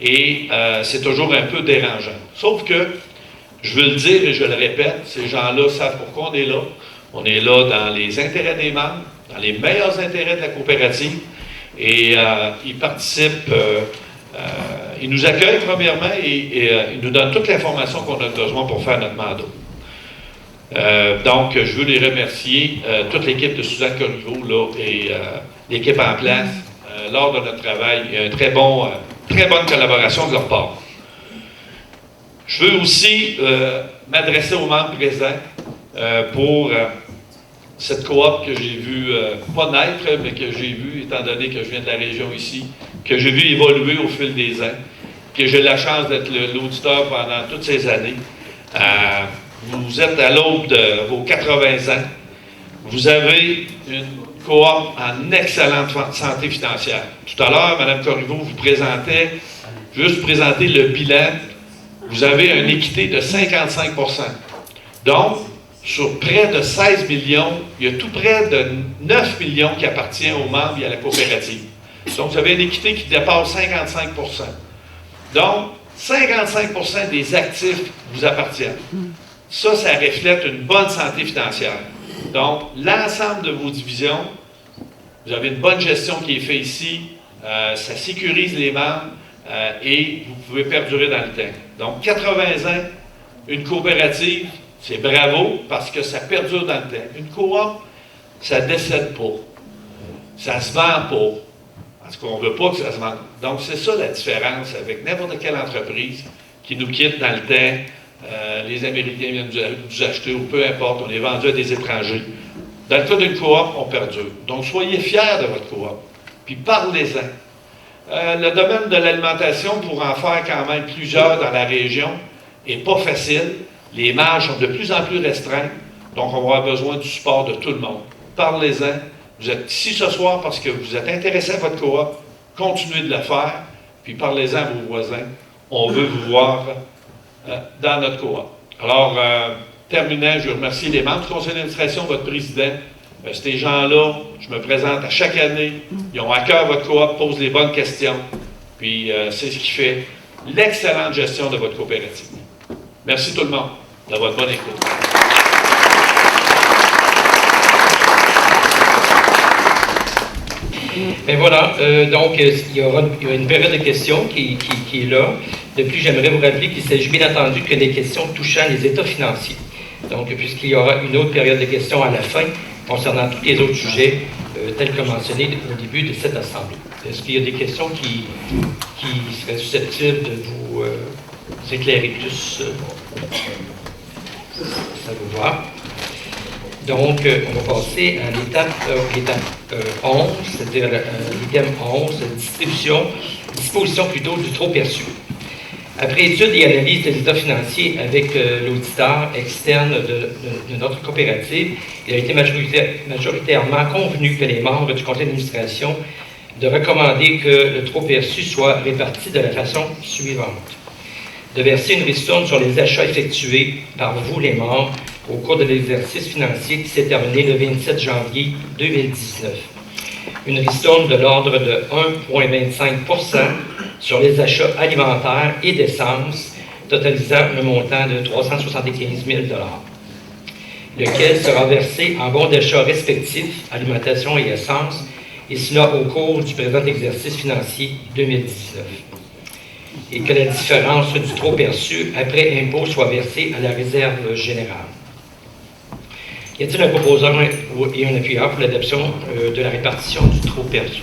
et c'est toujours un peu dérangeant. Sauf que, je veux le dire et je le répète, ces gens-là savent pourquoi on est là. On est là dans les intérêts des membres, dans les meilleurs intérêts de la coopérative, et ils participent, ils nous accueillent premièrement, et ils nous donnent toute l'information qu'on a besoin pour faire notre mandat. Donc, je veux les remercier, toute l'équipe de Suzanne Corriveau là, et l'équipe en place lors de notre travail. Il y a une très bonne collaboration de leur part. Je veux aussi m'adresser aux membres présents pour cette coop que j'ai vue, pas naître, mais que j'ai vue, étant donné que je viens de la région ici, que j'ai vu évoluer au fil des ans, que j'ai la chance d'être l'auditeur pendant toutes ces années. Vous êtes à l'aube de vos 80 ans. Vous avez une coop en excellente santé financière. Tout à l'heure, Mme Corriveau vous présentait, juste présenter le bilan. Vous avez une équité de 55 %. Donc, sur près de 16 millions, il y a tout près de 9 millions qui appartient aux membres et à la coopérative. Donc, vous avez une équité qui dépasse 55 %. Donc, 55 % des actifs vous appartiennent. Ça reflète une bonne santé financière. Donc, l'ensemble de vos divisions, vous avez une bonne gestion qui est faite ici, ça sécurise les membres et vous pouvez perdurer dans le temps. Donc, 80 ans, une coopérative, c'est bravo parce que ça perdure dans le temps. Une coop, ça ne décède pas. Ça ne se vend pas. Parce qu'on ne veut pas que ça se vende. Donc, c'est ça la différence avec n'importe quelle entreprise qui nous quitte dans le temps. Les Américains viennent nous acheter, ou peu importe, on est vendu à des étrangers. Dans le cas d'une coop, on perdure. Donc, soyez fiers de votre coop, puis parlez-en. Le domaine de l'alimentation, pour en faire quand même plusieurs dans la région, n'est pas facile. Les marges sont de plus en plus restreintes, donc on va avoir besoin du support de tout le monde. Parlez-en. Vous êtes ici ce soir parce que vous êtes intéressé à votre coop. Continuez de le faire, puis parlez-en à vos voisins. On veut vous voir dans notre coop. Alors, terminant, je remercie les membres du conseil d'administration, votre président. Ces gens-là, je me présente à chaque année. Ils ont à cœur votre coop, posent les bonnes questions. Puis, c'est ce qui fait l'excellente gestion de votre coopérative. Merci tout le monde de votre bonne écoute. Bien voilà, donc il y aura une période de questions qui est là. De plus, j'aimerais vous rappeler qu'il s'agit bien entendu que des questions touchant les états financiers. Donc, puisqu'il y aura une autre période de questions à la fin concernant tous les autres sujets tels que mentionnés au début de cette assemblée. Est-ce qu'il y a des questions qui seraient susceptibles de vous éclairer plus? Ça vous va? Donc, on va passer à l'étape 11, c'est-à-dire l'item 11, disposition plutôt du trop perçu. Après étude et analyse des états financiers avec l'auditeur externe de notre coopérative, il a été majoritairement convenu que les membres du conseil d'administration de recommander que le trop perçu soit réparti de la façon suivante. De verser une ristourne sur les achats effectués par vous, les membres, au cours de l'exercice financier qui s'est terminé le 27 janvier 2019. Une ristourne de l'ordre de 1,25 % sur les achats alimentaires et d'essence, totalisant un montant de 375 000 $, lequel sera versé en bons d'achat respectifs, alimentation et essence, et cela au cours du présent exercice financier 2019. Et que la différence du trop perçu après impôt soit versée à la réserve générale. Y a-t-il un proposeur et un appuyeur pour l'adoption de la répartition du trop perçu?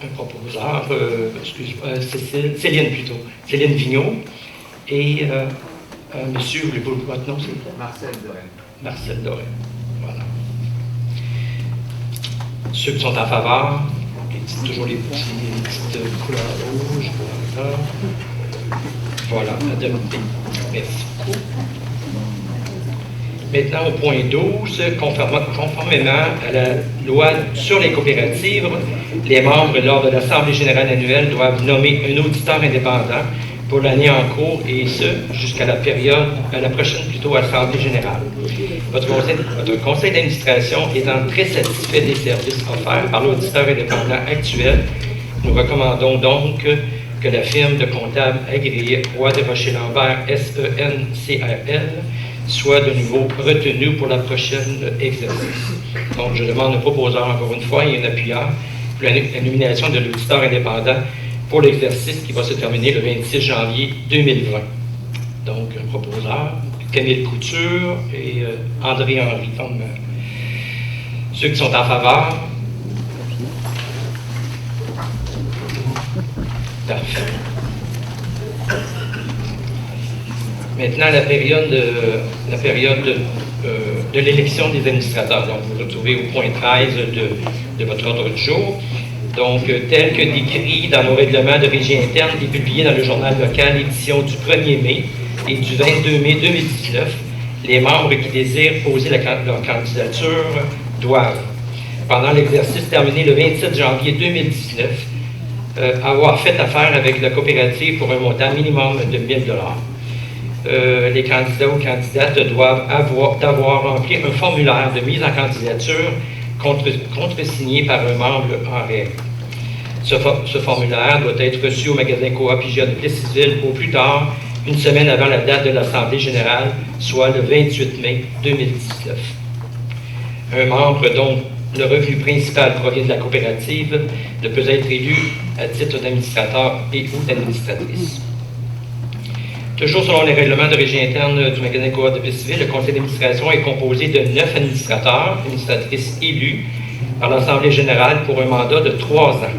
Un proposeur, Céline plutôt, Céline Vigneault. Et monsieur, voulez-vous votre nom, s'il vous plaît? Marcel Doré. Marcel Doré, voilà. Ceux qui sont en faveur, toujours les petites couleurs rouges, voilà, adopté. Merci beaucoup. Maintenant, au point 12, conformément à la loi sur les coopératives, les membres, lors de l'Assemblée générale annuelle, doivent nommer un auditeur indépendant pour l'année en cours et ce, jusqu'à la prochaine Assemblée générale. Votre conseil d'administration étant très satisfait des services offerts par l'auditeur indépendant actuel, nous recommandons donc que la firme de comptables agréée Roy Desrochers Lambert SENCRL soit de nouveau retenue pour la prochaine exercice. Donc, je demande au proposeur, encore une fois, et un appuyeur pour la nomination de l'auditeur indépendant pour l'exercice qui va se terminer le 26 janvier 2020. Donc, un proposeur, Camille Couture et André Henry. Donc, ceux qui sont en faveur. Parfait. Maintenant, la période de l'élection des administrateurs. Donc, vous vous retrouvez au point 13 de votre ordre du jour. Donc, tel que décrit dans nos règlements de régie interne et publié dans le journal local, édition du 1er mai et du 22 mai 2019, les membres qui désirent poser leur candidature doivent, pendant l'exercice terminé le 27 janvier 2019, avoir fait affaire avec la coopérative pour un montant minimum de 1 000 $. Les candidats ou candidates doivent avoir rempli un formulaire de mise en candidature contresigné par un membre en règle. Ce formulaire doit être reçu au magasin Coop IGA de Plessisville au plus tard une semaine avant la date de l'Assemblée générale, soit le 28 mai 2019. Un membre dont le revenu principal provient de la coopérative ne peut être élu à titre d'administrateur et ou d'administratrice. Toujours selon les règlements de régie interne du magasin Coop de Plessisville, le conseil d'administration est composé de 9 administrateurs, administratrices élus par l'Assemblée générale pour un mandat de 3 ans.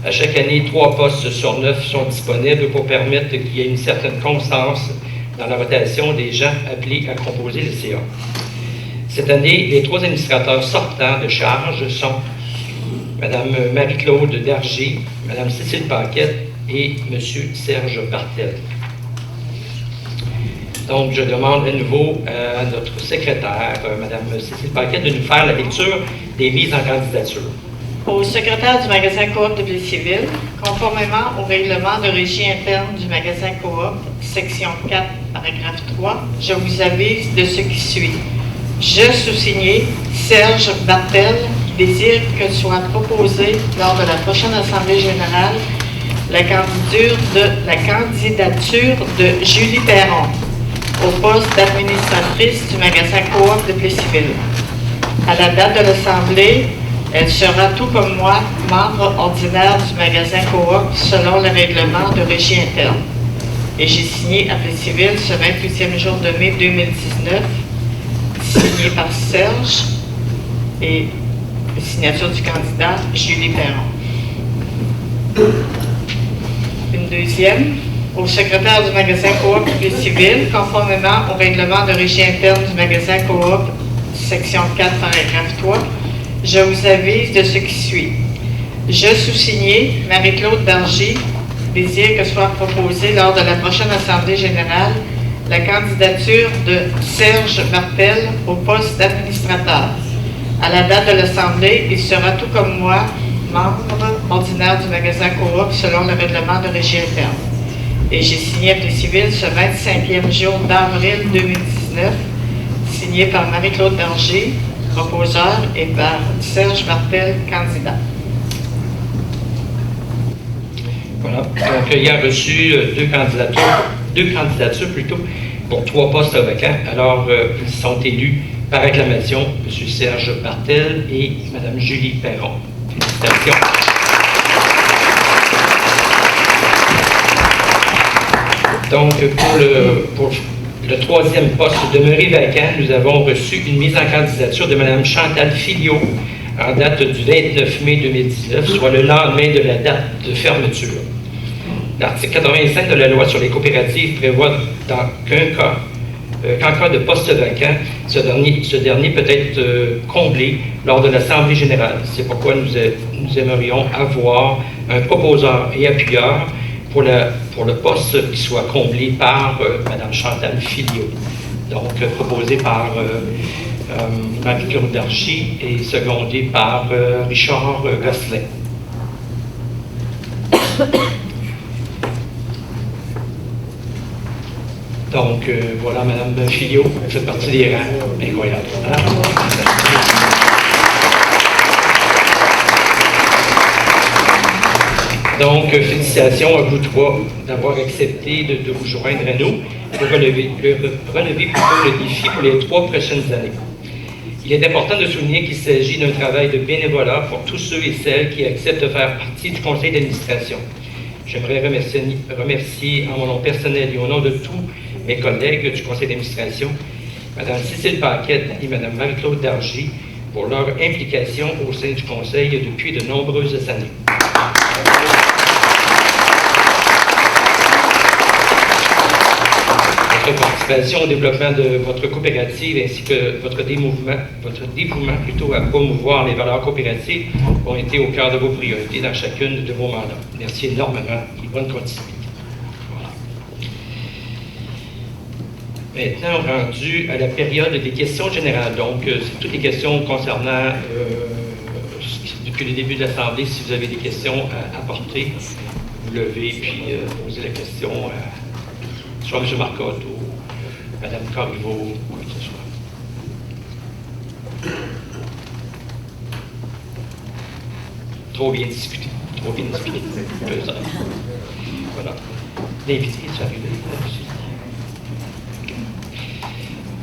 À chaque année, 3 postes sur 9 sont disponibles pour permettre qu'il y ait une certaine constance dans la rotation des gens appelés à composer le CA. Cette année, les 3 administrateurs sortants de charge sont Mme Marie-Claude Dargy, Mme Cécile Paquette et M. Serge Bartel. Donc, je demande à nouveau à notre secrétaire, Mme Cécile Paquette, de nous faire la lecture des mises en candidature. Au secrétaire du magasin Coop de Plessisville, conformément au règlement de régie interne du magasin Coop, section 4, paragraphe 3, je vous avise de ce qui suit. Je sous-signé Serge Bartel, qui désire que soit proposée lors de la prochaine Assemblée générale la candidature de Julie Perron au poste d'administratrice du magasin Coop de Plessisville. À la date de l'Assemblée, elle sera, tout comme moi, membre ordinaire du magasin Coop selon le règlement de régie interne. Et j'ai signé à Plessisville ce 28e jour de mai 2019, signé par Serge et signature du candidat Julie Perron. Une deuxième, au secrétaire du magasin Coop de Plessisville, conformément au règlement de régie interne du magasin Coop, section 4, paragraphe 3, je vous avise de ce qui suit. Je sous-signé Marie-Claude Dargy désire que soit proposée lors de la prochaine Assemblée générale la candidature de Serge Martel au poste d'administrateur. À la date de l'Assemblée, il sera tout comme moi, membre ordinaire du magasin Coop selon le règlement de régie interne. Et j'ai signé à Plessisville ce 25e jour d'avril 2019, signé par Marie-Claude Dargy, proposeur, et par Serge Martel, candidat. Voilà. Donc, il a reçu deux candidatures pour 3 postes vacants. Alors, ils sont élus par acclamation, M. Serge Bartel et Mme Julie Perron. Félicitations. Donc, pour le 3e poste demeuré vacant, nous avons reçu une mise en candidature de Mme Chantal Filliot en date du 29 mai 2019, soit le lendemain de la date de fermeture. L'article 85 de la loi sur les coopératives prévoit qu'en cas de poste vacant, ce dernier peut être comblé lors de l'Assemblée générale. C'est pourquoi nous aimerions avoir un proposeur et appuyeur pour le poste qui soit comblé par Mme Chantal Filliot. Donc, proposé par Marie-Claude Dargy et secondé par Richard Gosselin. Donc, voilà, Mme Filliot, elle fait partie des rangs. Incroyable. Voilà. Donc, félicitations à vous trois d'avoir accepté de vous joindre à nous pour relever le défi pour les 3 prochaines années. Il est important de souligner qu'il s'agit d'un travail de bénévolat pour tous ceux et celles qui acceptent de faire partie du conseil d'administration. J'aimerais remercier en mon nom personnel et au nom de tous mes collègues du conseil d'administration, Mme Cécile Paquette et Mme Marie-Claude Dargy, pour leur implication au sein du conseil depuis de nombreuses années. Votre participation au développement de votre coopérative ainsi que votre dévouement plutôt à promouvoir les valeurs coopératives ont été au cœur de vos priorités dans chacune de vos mandats. Merci énormément et bonne continuité. Voilà. Maintenant, rendu à la période des questions générales. Donc, c'est toutes les questions concernant, depuis le début de l'Assemblée, si vous avez des questions à apporter, vous levez puis posez la question soit M. Marcotte ou Mme Corriveau, ou quoi que ce soit. Trop bien discuté. Trop bien discuté. 2 heures. Voilà. L'invité, ça arrive aussi.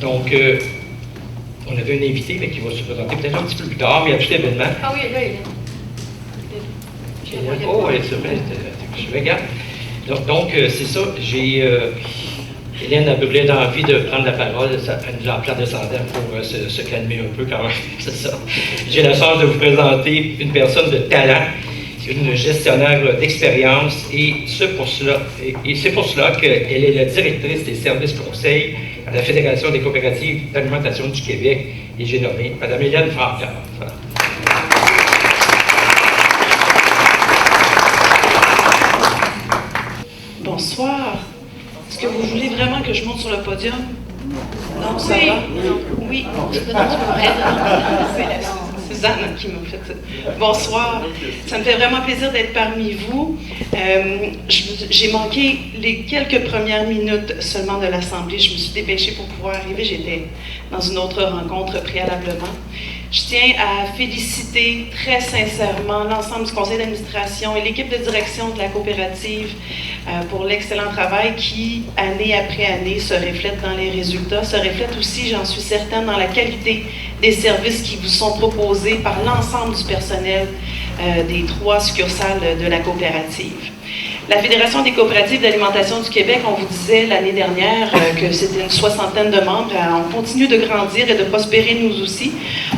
Donc, on avait un invité mais qui va se présenter peut-être un petit peu plus tard, mais il y a tout l'événement. Ah oui, là, il est là. Oh, oui, c'est vrai, je regarde. Donc, c'est ça, Hélène a bien envie de prendre la parole, elle nous en plan descendant pour se calmer un peu quand même, c'est ça. J'ai la chance de vous présenter une personne de talent, une gestionnaire d'expérience, et c'est pour cela qu'elle est la directrice des services conseils à la Fédération des coopératives d'alimentation du Québec, et j'ai nommé Mme Hélène Francaire. Voilà. Bonsoir. Est-ce que vous voulez vraiment que je monte sur le podium? Non, ça Oui. va? Non. Oui. Je veux dans ton rêve. C'est Suzanne qui m'a fait ça. Bonsoir. Ça me fait vraiment plaisir d'être parmi vous. J'ai manqué les quelques premières minutes seulement de l'Assemblée. Je me suis dépêchée pour pouvoir arriver. J'étais dans une autre rencontre préalablement. Je tiens à féliciter très sincèrement l'ensemble du conseil d'administration et l'équipe de direction de la coopérative pour l'excellent travail qui, année après année, se reflète dans les résultats, se reflète aussi, j'en suis certaine, dans la qualité des services qui vous sont proposés par l'ensemble du personnel des 3 succursales de la coopérative. La Fédération des coopératives d'alimentation du Québec, on vous disait l'année dernière que c'était une 60aine de membres. On continue de grandir et de prospérer nous aussi.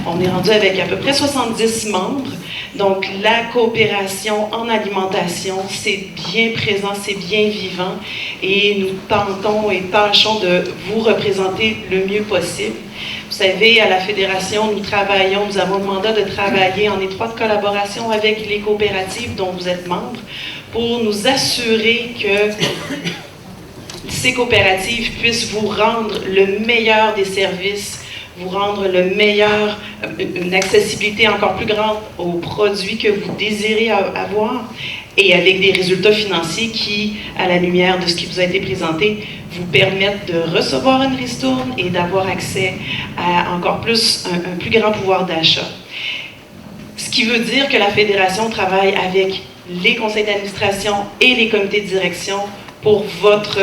On est rendu avec à peu près 70 membres. Donc, la coopération en alimentation, c'est bien présent, c'est bien vivant. Et nous tentons et tâchons de vous représenter le mieux possible. Vous savez, à la Fédération, nous avons le mandat de travailler en étroite collaboration avec les coopératives dont vous êtes membres pour nous assurer que ces coopératives puissent vous rendre le meilleur des services, vous rendre une accessibilité encore plus grande aux produits que vous désirez avoir et avec des résultats financiers qui, à la lumière de ce qui vous a été présenté, vous permettent de recevoir une ristourne et d'avoir accès à encore plus un plus grand pouvoir d'achat. Ce qui veut dire que la Fédération travaille avec les conseils d'administration et les comités de direction pour votre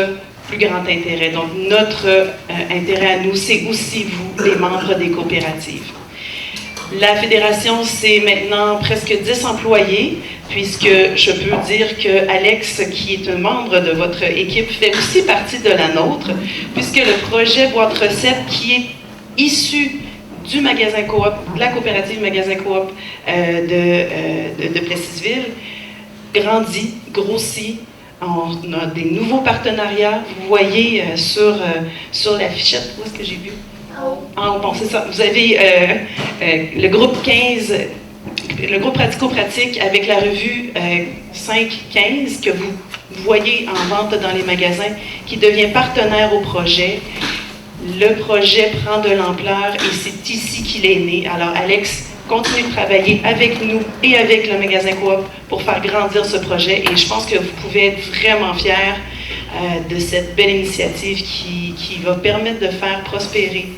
plus grand intérêt. Donc, notre intérêt à nous, c'est aussi vous, les membres des coopératives. La Fédération, c'est maintenant presque 10 employés, puisque je peux dire que Alex, qui est un membre de votre équipe, fait aussi partie de la nôtre, puisque le projet Boîte Recette, qui est issu du magasin Coop, de la coopérative magasin Coop de Plessisville, grandit, grossit. On a des nouveaux partenariats. Vous voyez sur la fichette, où est-ce que j'ai vu? En haut, bon, c'est ça. Vous avez le groupe 15, le groupe pratico-pratique avec la revue 5-15 que vous voyez en vente dans les magasins, qui devient partenaire au projet. Le projet prend de l'ampleur et c'est ici qu'il est né. Alors, Alex continue de travailler avec nous et avec le magasin Coop pour faire grandir ce projet. Et je pense que vous pouvez être vraiment fiers de cette belle initiative qui va permettre de faire prospérer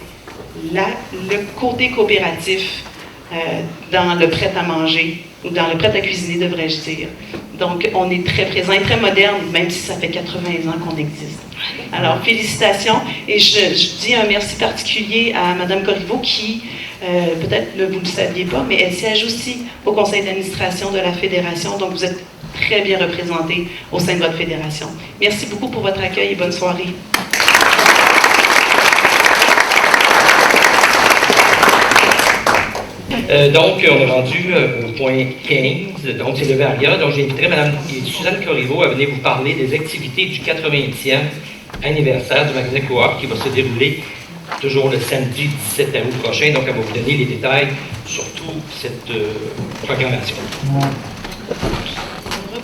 le côté coopératif dans le prêt-à-manger, ou dans le prêt-à-cuisiner, devrais-je dire. Donc, on est très présent et très moderne, même si ça fait 80 ans qu'on existe. Alors, félicitations. Et je dis un merci particulier à Mme Corriveau qui, peut-être ne vous le saviez pas, mais elle siège aussi au conseil d'administration de la Fédération. Donc, vous êtes très bien représentés au sein de votre fédération. Merci beaucoup pour votre accueil et bonne soirée. Donc, on est rendu au point 15, donc c'est le Varia. Donc, j'inviterai Mme Suzanne Corriveau à venir vous parler des activités du 80e anniversaire du magasin Coop qui va se dérouler toujours le samedi 17 août prochain. Donc, elle va vous donner les détails sur toute cette programmation.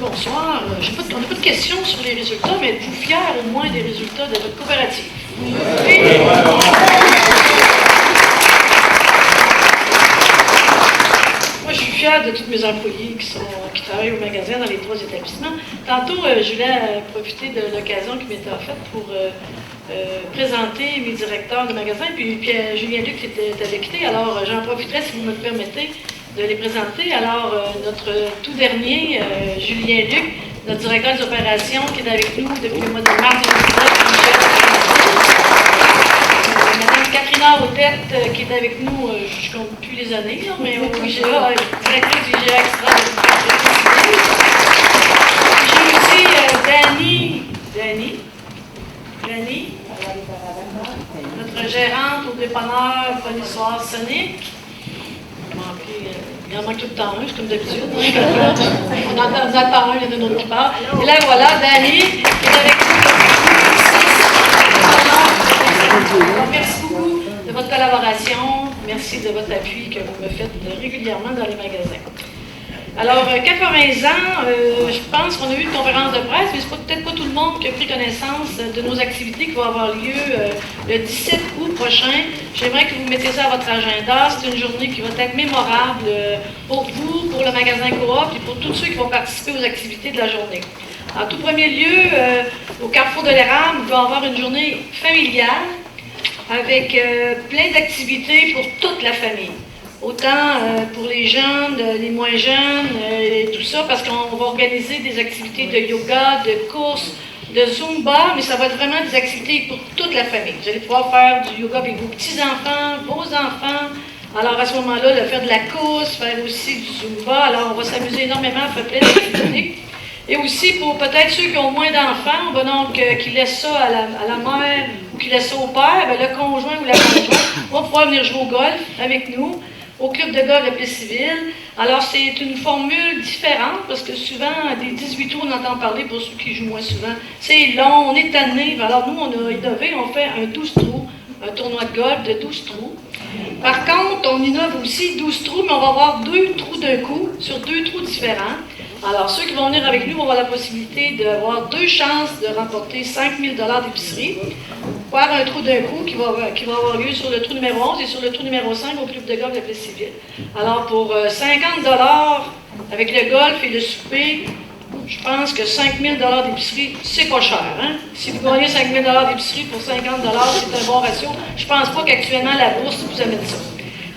Bonsoir. On n'a pas de questions sur les résultats, mais êtes-vous fiers au moins des résultats de votre coopérative? Oui. Moi, je suis fière de tous mes employés qui travaillent au magasin dans les 3 établissements. Tantôt, je voulais profiter de l'occasion qui m'était offerte pour présenter mes directeurs de magasin, puis Julien Luc était quitté, alors j'en profiterai, si vous me le permettez, de les présenter. Alors, notre tout dernier, Julien Luc, notre directeur des opérations, qui est avec nous depuis le mois de mars 2019. Madame Katrina Audette, qui est avec nous, je ne compte plus les années, là, mais au IGA, directrice du IGA Extra. J'ai aussi Dani, notre gérante au dépanneur fournisseur Sonic. Il en manque tout le temps un, c'est comme d'habitude. On attend un, il y en a un autre qui part. Et là, voilà, Dani, qui est avec nous. Merci beaucoup de votre collaboration. Merci de votre appui que vous me faites régulièrement dans les magasins. Alors, 80 ans, je pense qu'on a eu une conférence de presse, mais c'est peut-être pas tout le monde qui a pris connaissance de nos activités qui vont avoir lieu le 17 août prochain. J'aimerais que vous mettiez ça à votre agenda. C'est une journée qui va être mémorable pour vous, pour le magasin Coop et pour tous ceux qui vont participer aux activités de la journée. En tout premier lieu, au Carrefour de l'Érable, il va y avoir une journée familiale avec plein d'activités pour toute la famille. Autant pour les jeunes, les moins jeunes, et tout ça, parce qu'on va organiser des activités de yoga, de course, de zumba, mais ça va être vraiment des activités pour toute la famille. Vous allez pouvoir faire du yoga avec vos petits-enfants, vos enfants. Alors à ce moment-là, faire de la course, faire aussi du zumba. Alors on va s'amuser énormément à faire plein d'activités. Et aussi pour peut-être ceux qui ont moins d'enfants, ben donc qui laissent ça à la mère ou qui laissent ça au père, ben, le conjoint ou la conjointe va pouvoir venir jouer au golf avec nous, au club de golf de Plessisville. Alors, c'est une formule différente, parce que souvent, des 18 trous, on entend parler pour ceux qui jouent moins souvent. C'est long, on est tanné. Alors, nous, on a innové, on fait un 12 trous, un tournoi de golf de 12 trous. Par contre, on innove aussi 12 trous, mais on va avoir 2 trous d'un coup, sur 2 trous différents. Alors, ceux qui vont venir avec nous vont avoir la possibilité d'avoir 2 chances de remporter 5 000 $ d'épicerie. Faire un trou d'un coup qui va avoir lieu sur le trou numéro 11 et sur le trou numéro 5 au club de golf de Plessisville. Alors, pour 50 $ avec le golf et le souper, je pense que 5 000 $ d'épicerie, c'est pas cher. Hein? Si vous gagnez 5 000 $ d'épicerie pour 50 $, c'est un bon ratio. Je pense pas qu'actuellement, la bourse vous amène ça.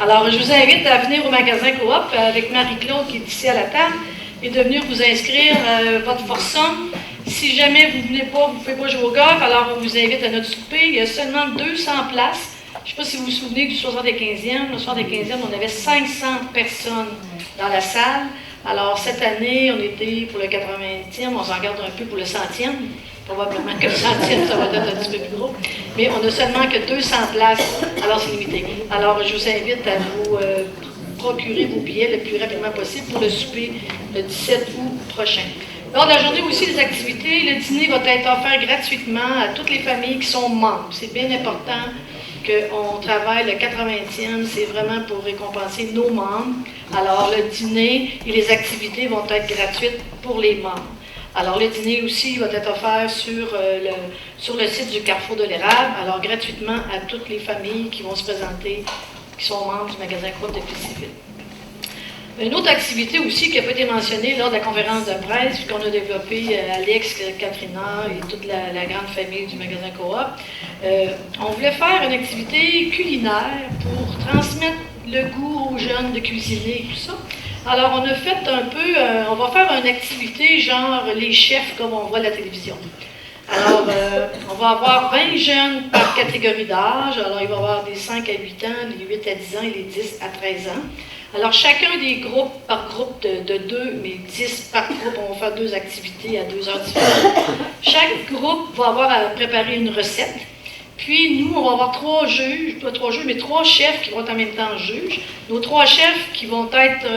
Alors, je vous invite à venir au magasin Coop avec Marie-Claude qui est ici à la table et de venir vous inscrire votre forçant. Si jamais vous ne venez pas, vous ne pouvez pas jouer au golf, alors on vous invite à notre souper. Il y a seulement 200 places. Je ne sais pas si vous vous souvenez du 75e. Le soir des 15e, on avait 500 personnes dans la salle. Alors cette année, on était pour le 80e, on s'en garde un peu pour le 100e. Probablement que le 100e, ça va être un petit peu plus gros. Mais on n'a seulement que 200 places, alors c'est limité. Alors je vous invite à vous procurer vos billets le plus rapidement possible pour le souper le 17 août prochain. Lors de la journée aussi des activités, le dîner va être offert gratuitement à toutes les familles qui sont membres. C'est bien important qu'on travaille le 80e, c'est vraiment pour récompenser nos membres. Alors le dîner et les activités vont être gratuites pour les membres. Alors le dîner aussi va être offert sur le site du Carrefour de l'Érable, alors gratuitement à toutes les familles qui vont se présenter, qui sont membres du magasin Coop de Plessisville. Une autre activité aussi qui a pas été mentionnée lors de la conférence de presse qu'on a développée, Alex, Katrina et toute la grande famille du magasin Coop, on voulait faire une activité culinaire pour transmettre le goût aux jeunes de cuisiner et tout ça. Alors on a fait un peu, on va faire une activité genre les chefs comme on voit à la télévision. Alors, on va avoir 20 jeunes par catégorie d'âge. Alors, il va y avoir des 5 à 8 ans, les 8 à 10 ans et les 10 à 13 ans. Alors, chacun des groupes, par groupe de 2, mais 10 par groupe, on va faire 2 activités à 2 heures différentes. Chaque groupe va avoir à préparer une recette. Puis, nous, on va avoir 3 juges, pas 3 juges, mais 3 chefs qui vont être en même temps juges. Nos 3 chefs qui vont être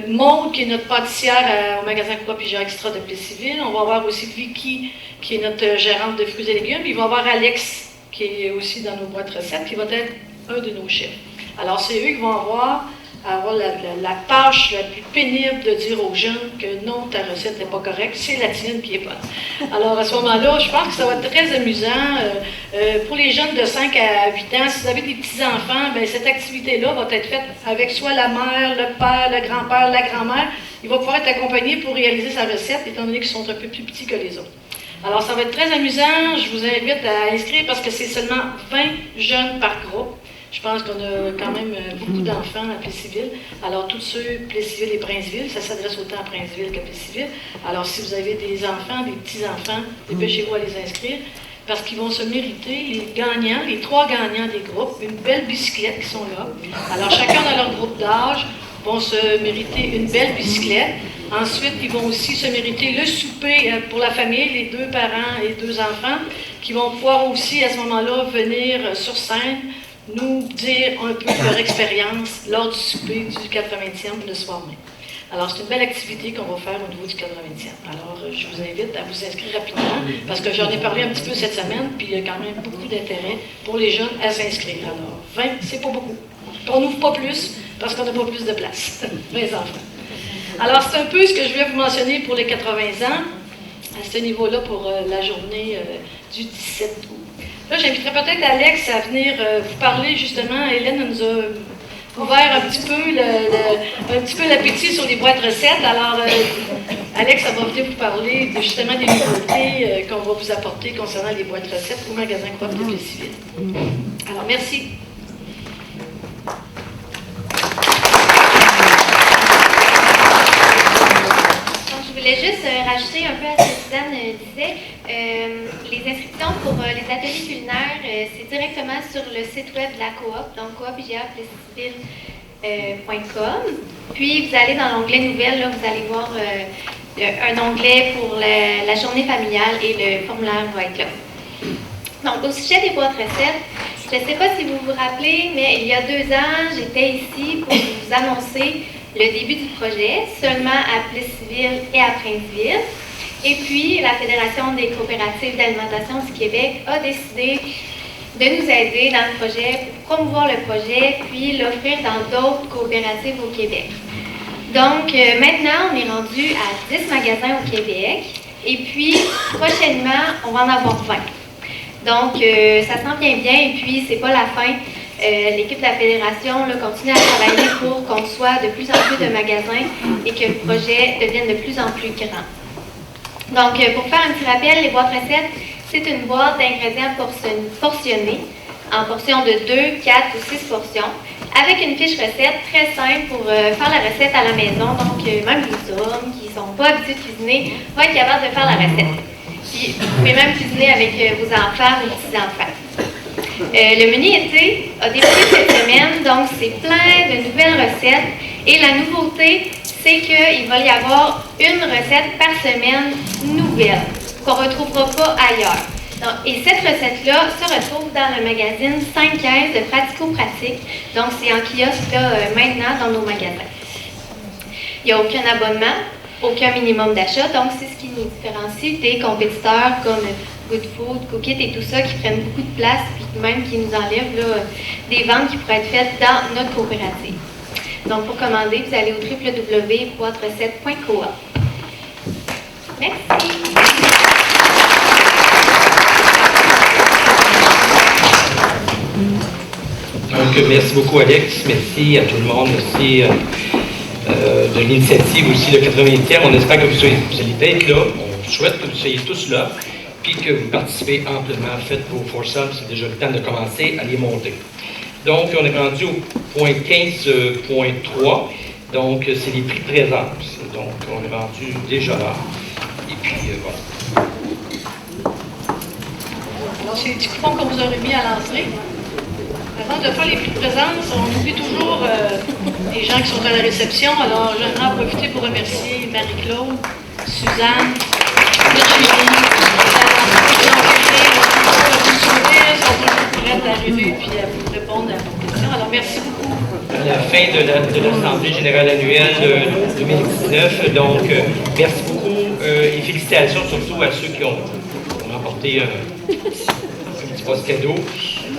Maude, qui est notre pâtissière au magasin Coop Hygiène Extra de Plessisville. On va avoir aussi Vicky, qui est notre gérante de fruits et légumes. Il va y avoir Alex, qui est aussi dans nos boîtes recettes, qui va être un de nos chefs. Alors, c'est eux qui vont avoir la tâche la plus pénible de dire aux jeunes que non, ta recette n'est pas correcte, c'est la tienne qui est bonne. Alors, à ce moment-là, je pense que ça va être très amusant. Pour les jeunes de 5 à 8 ans, si vous avez des petits-enfants, bien, cette activité-là va être faite avec soit la mère, le père, le grand-père, la grand-mère. Il va pouvoir être accompagné pour réaliser sa recette, étant donné qu'ils sont un peu plus petits que les autres. Alors, ça va être très amusant. Je vous invite à inscrire parce que c'est seulement 20 jeunes par groupe. Je pense qu'on a quand même beaucoup d'enfants à Plessisville. Alors, tous ceux, Plessisville et Princeville, ça s'adresse autant à Princeville qu'à Plessisville. Alors, si vous avez des enfants, des petits-enfants, dépêchez-vous à les inscrire parce qu'ils vont se mériter, les gagnants, les 3 gagnants des groupes, une belle bicyclette qui sont là. Alors, chacun dans leur groupe d'âge vont se mériter une belle bicyclette. Ensuite, ils vont aussi se mériter le souper pour la famille, les 2 parents et 2 enfants, qui vont pouvoir aussi, à ce moment-là, venir sur scène nous dire un peu de leur expérience lors du souper du 80e le soir même. Alors, c'est une belle activité qu'on va faire au niveau du 80e. Alors, je vous invite à vous inscrire rapidement, parce que j'en ai parlé un petit peu cette semaine, puis il y a quand même beaucoup d'intérêt pour les jeunes à s'inscrire. Alors, 20, c'est pas beaucoup. On n'ouvre pas plus, parce qu'on n'a pas plus de place. 20 enfants. Alors, c'est un peu ce que je voulais vous mentionner pour les 80 ans, à ce niveau-là pour la journée du 17 août. Là, j'inviterais peut-être Alex à venir vous parler, justement. Hélène nous a ouvert un petit peu l'appétit sur les boîtes recettes. Alors, Alex, ça va venir vous parler justement des nouveautés qu'on va vous apporter concernant les boîtes recettes au magasin Coop de Plessisville. Alors, merci. Je voulais juste rajouter un peu à ce que Suzanne disait. Les inscriptions pour les ateliers culinaires, c'est directement sur le site web de la Coop, donc coop-plessisville.com. Puis vous allez dans l'onglet Nouvelles, là, vous allez voir un onglet pour la journée familiale et le formulaire va être là. Donc au sujet des boîtes recettes, je ne sais pas si vous vous rappelez, mais il y a 2 ans, j'étais ici pour vous annoncer le début du projet, seulement à Plessisville et à Princeville. Et puis, la Fédération des coopératives d'alimentation du Québec a décidé de nous aider dans le projet, pour promouvoir le projet, puis l'offrir dans d'autres coopératives au Québec. Donc, maintenant, on est rendu à 10 magasins au Québec. Et puis, prochainement, on va en avoir 20. Donc, ça s'en vient bien et puis, c'est pas la fin. L'équipe de la Fédération là, continue à travailler pour qu'on soit de plus en plus de magasins et que le projet devienne de plus en plus grand. Donc, pour faire un petit rappel, les boîtes recettes, c'est une boîte d'ingrédients portionnés en portions de 2, 4 ou 6 portions avec une fiche recette très simple pour faire la recette à la maison. Donc, même les hommes qui ne sont pas habitués de cuisiner vont être capables de faire la recette. Puis, vous pouvez même cuisiner avec vos enfants ou petits-enfants. Le menu été a débuté cette semaine, donc c'est plein de nouvelles recettes. Et la nouveauté, c'est qu'il va y avoir une recette par semaine nouvelle, qu'on ne retrouvera pas ailleurs. Donc, et cette recette-là se retrouve dans le magazine 515 de Pratico-Pratique. Donc, c'est en kiosque là, maintenant dans nos magasins. Il n'y a aucun abonnement, aucun minimum d'achat. Donc, c'est ce qui nous différencie des compétiteurs comme Good Food, Cookit et tout ça qui prennent beaucoup de place puis même qui nous enlèvent là, des ventes qui pourraient être faites dans notre coopérative. Donc, pour commander, vous allez au www.boîterecette.coop. Merci. Donc, merci beaucoup, Alex. Merci à tout le monde. Merci de l'initiative aussi, le 80e. On espère que vous allez être là. On souhaite que vous soyez tous là, puis que vous participez amplement. Faites vos foursomes, c'est déjà le temps de commencer à les monter. Donc, on est rendu au point 15.3. Donc, c'est les prix de présence. Donc, on est rendu déjà là. Et puis, voilà. Alors, c'est les petits coupons qu'on vous aurait mis à l'entrée. Avant de faire les prix de présence, on oublie toujours les gens qui sont à la réception. Alors, j'aimerais en profiter pour remercier Marie-Claude, Suzanne, Virginie, Jean-Pierre, sont toujours prêtes à arriver et à vous répondre à vos questions. Alors, merci beaucoup. À la fin de l'Assemblée générale annuelle 2019. Donc, merci beaucoup et félicitations surtout à ceux qui ont remporté un petit poste cadeau.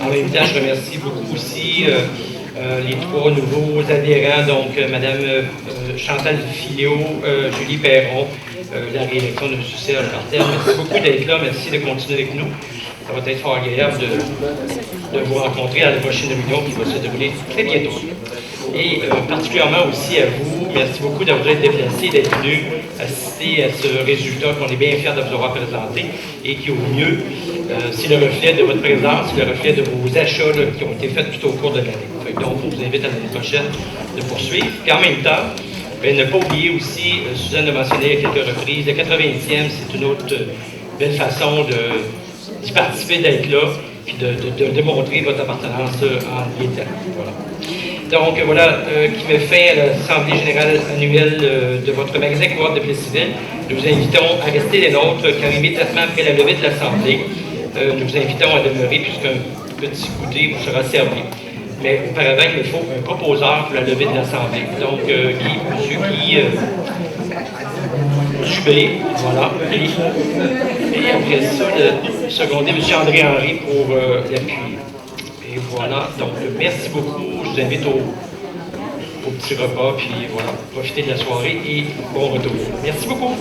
En même temps, je remercie beaucoup aussi les 3 nouveaux adhérents, donc Mme Chantal Filio, Julie Perron, la réélection de M. Serge Martel. Merci beaucoup d'être là, merci de continuer avec nous. Ça va être fort agréable de vous rencontrer à la prochaine réunion qui va se dérouler très bientôt. Et particulièrement aussi à vous, merci beaucoup d'avoir été déplacé, d'être venu assister à ce résultat qu'on est bien fiers de vous avoir présenté et qui, au mieux, c'est le reflet de votre présence, c'est le reflet de vos achats là, qui ont été faits tout au cours de l'année. Donc, on vous invite à l'année prochaine de poursuivre. Et en même temps, ne pas oublier aussi, Suzanne l'a mentionné à quelques reprises, le 80e, c'est une autre belle façon d'y participer, d'être là, puis de démontrer votre appartenance en l'État. Voilà. Donc voilà, qui met fin à l'Assemblée générale annuelle de votre magasin Cohorte de Plessisville. Nous vous invitons à rester les nôtres car immédiatement après la levée de l'Assemblée, nous vous invitons à demeurer puisqu'un petit goûter vous sera servi. Mais auparavant, il me faut un proposeur pour la levée de l'Assemblée. Donc, Guy, M. Guy Dubé, voilà. Et après ça, le secondé, M. André Henry pour l'appui. Et voilà, donc merci beaucoup. Je vous invite au petit repas, puis voilà, profitez de la soirée et bon retour. Merci beaucoup.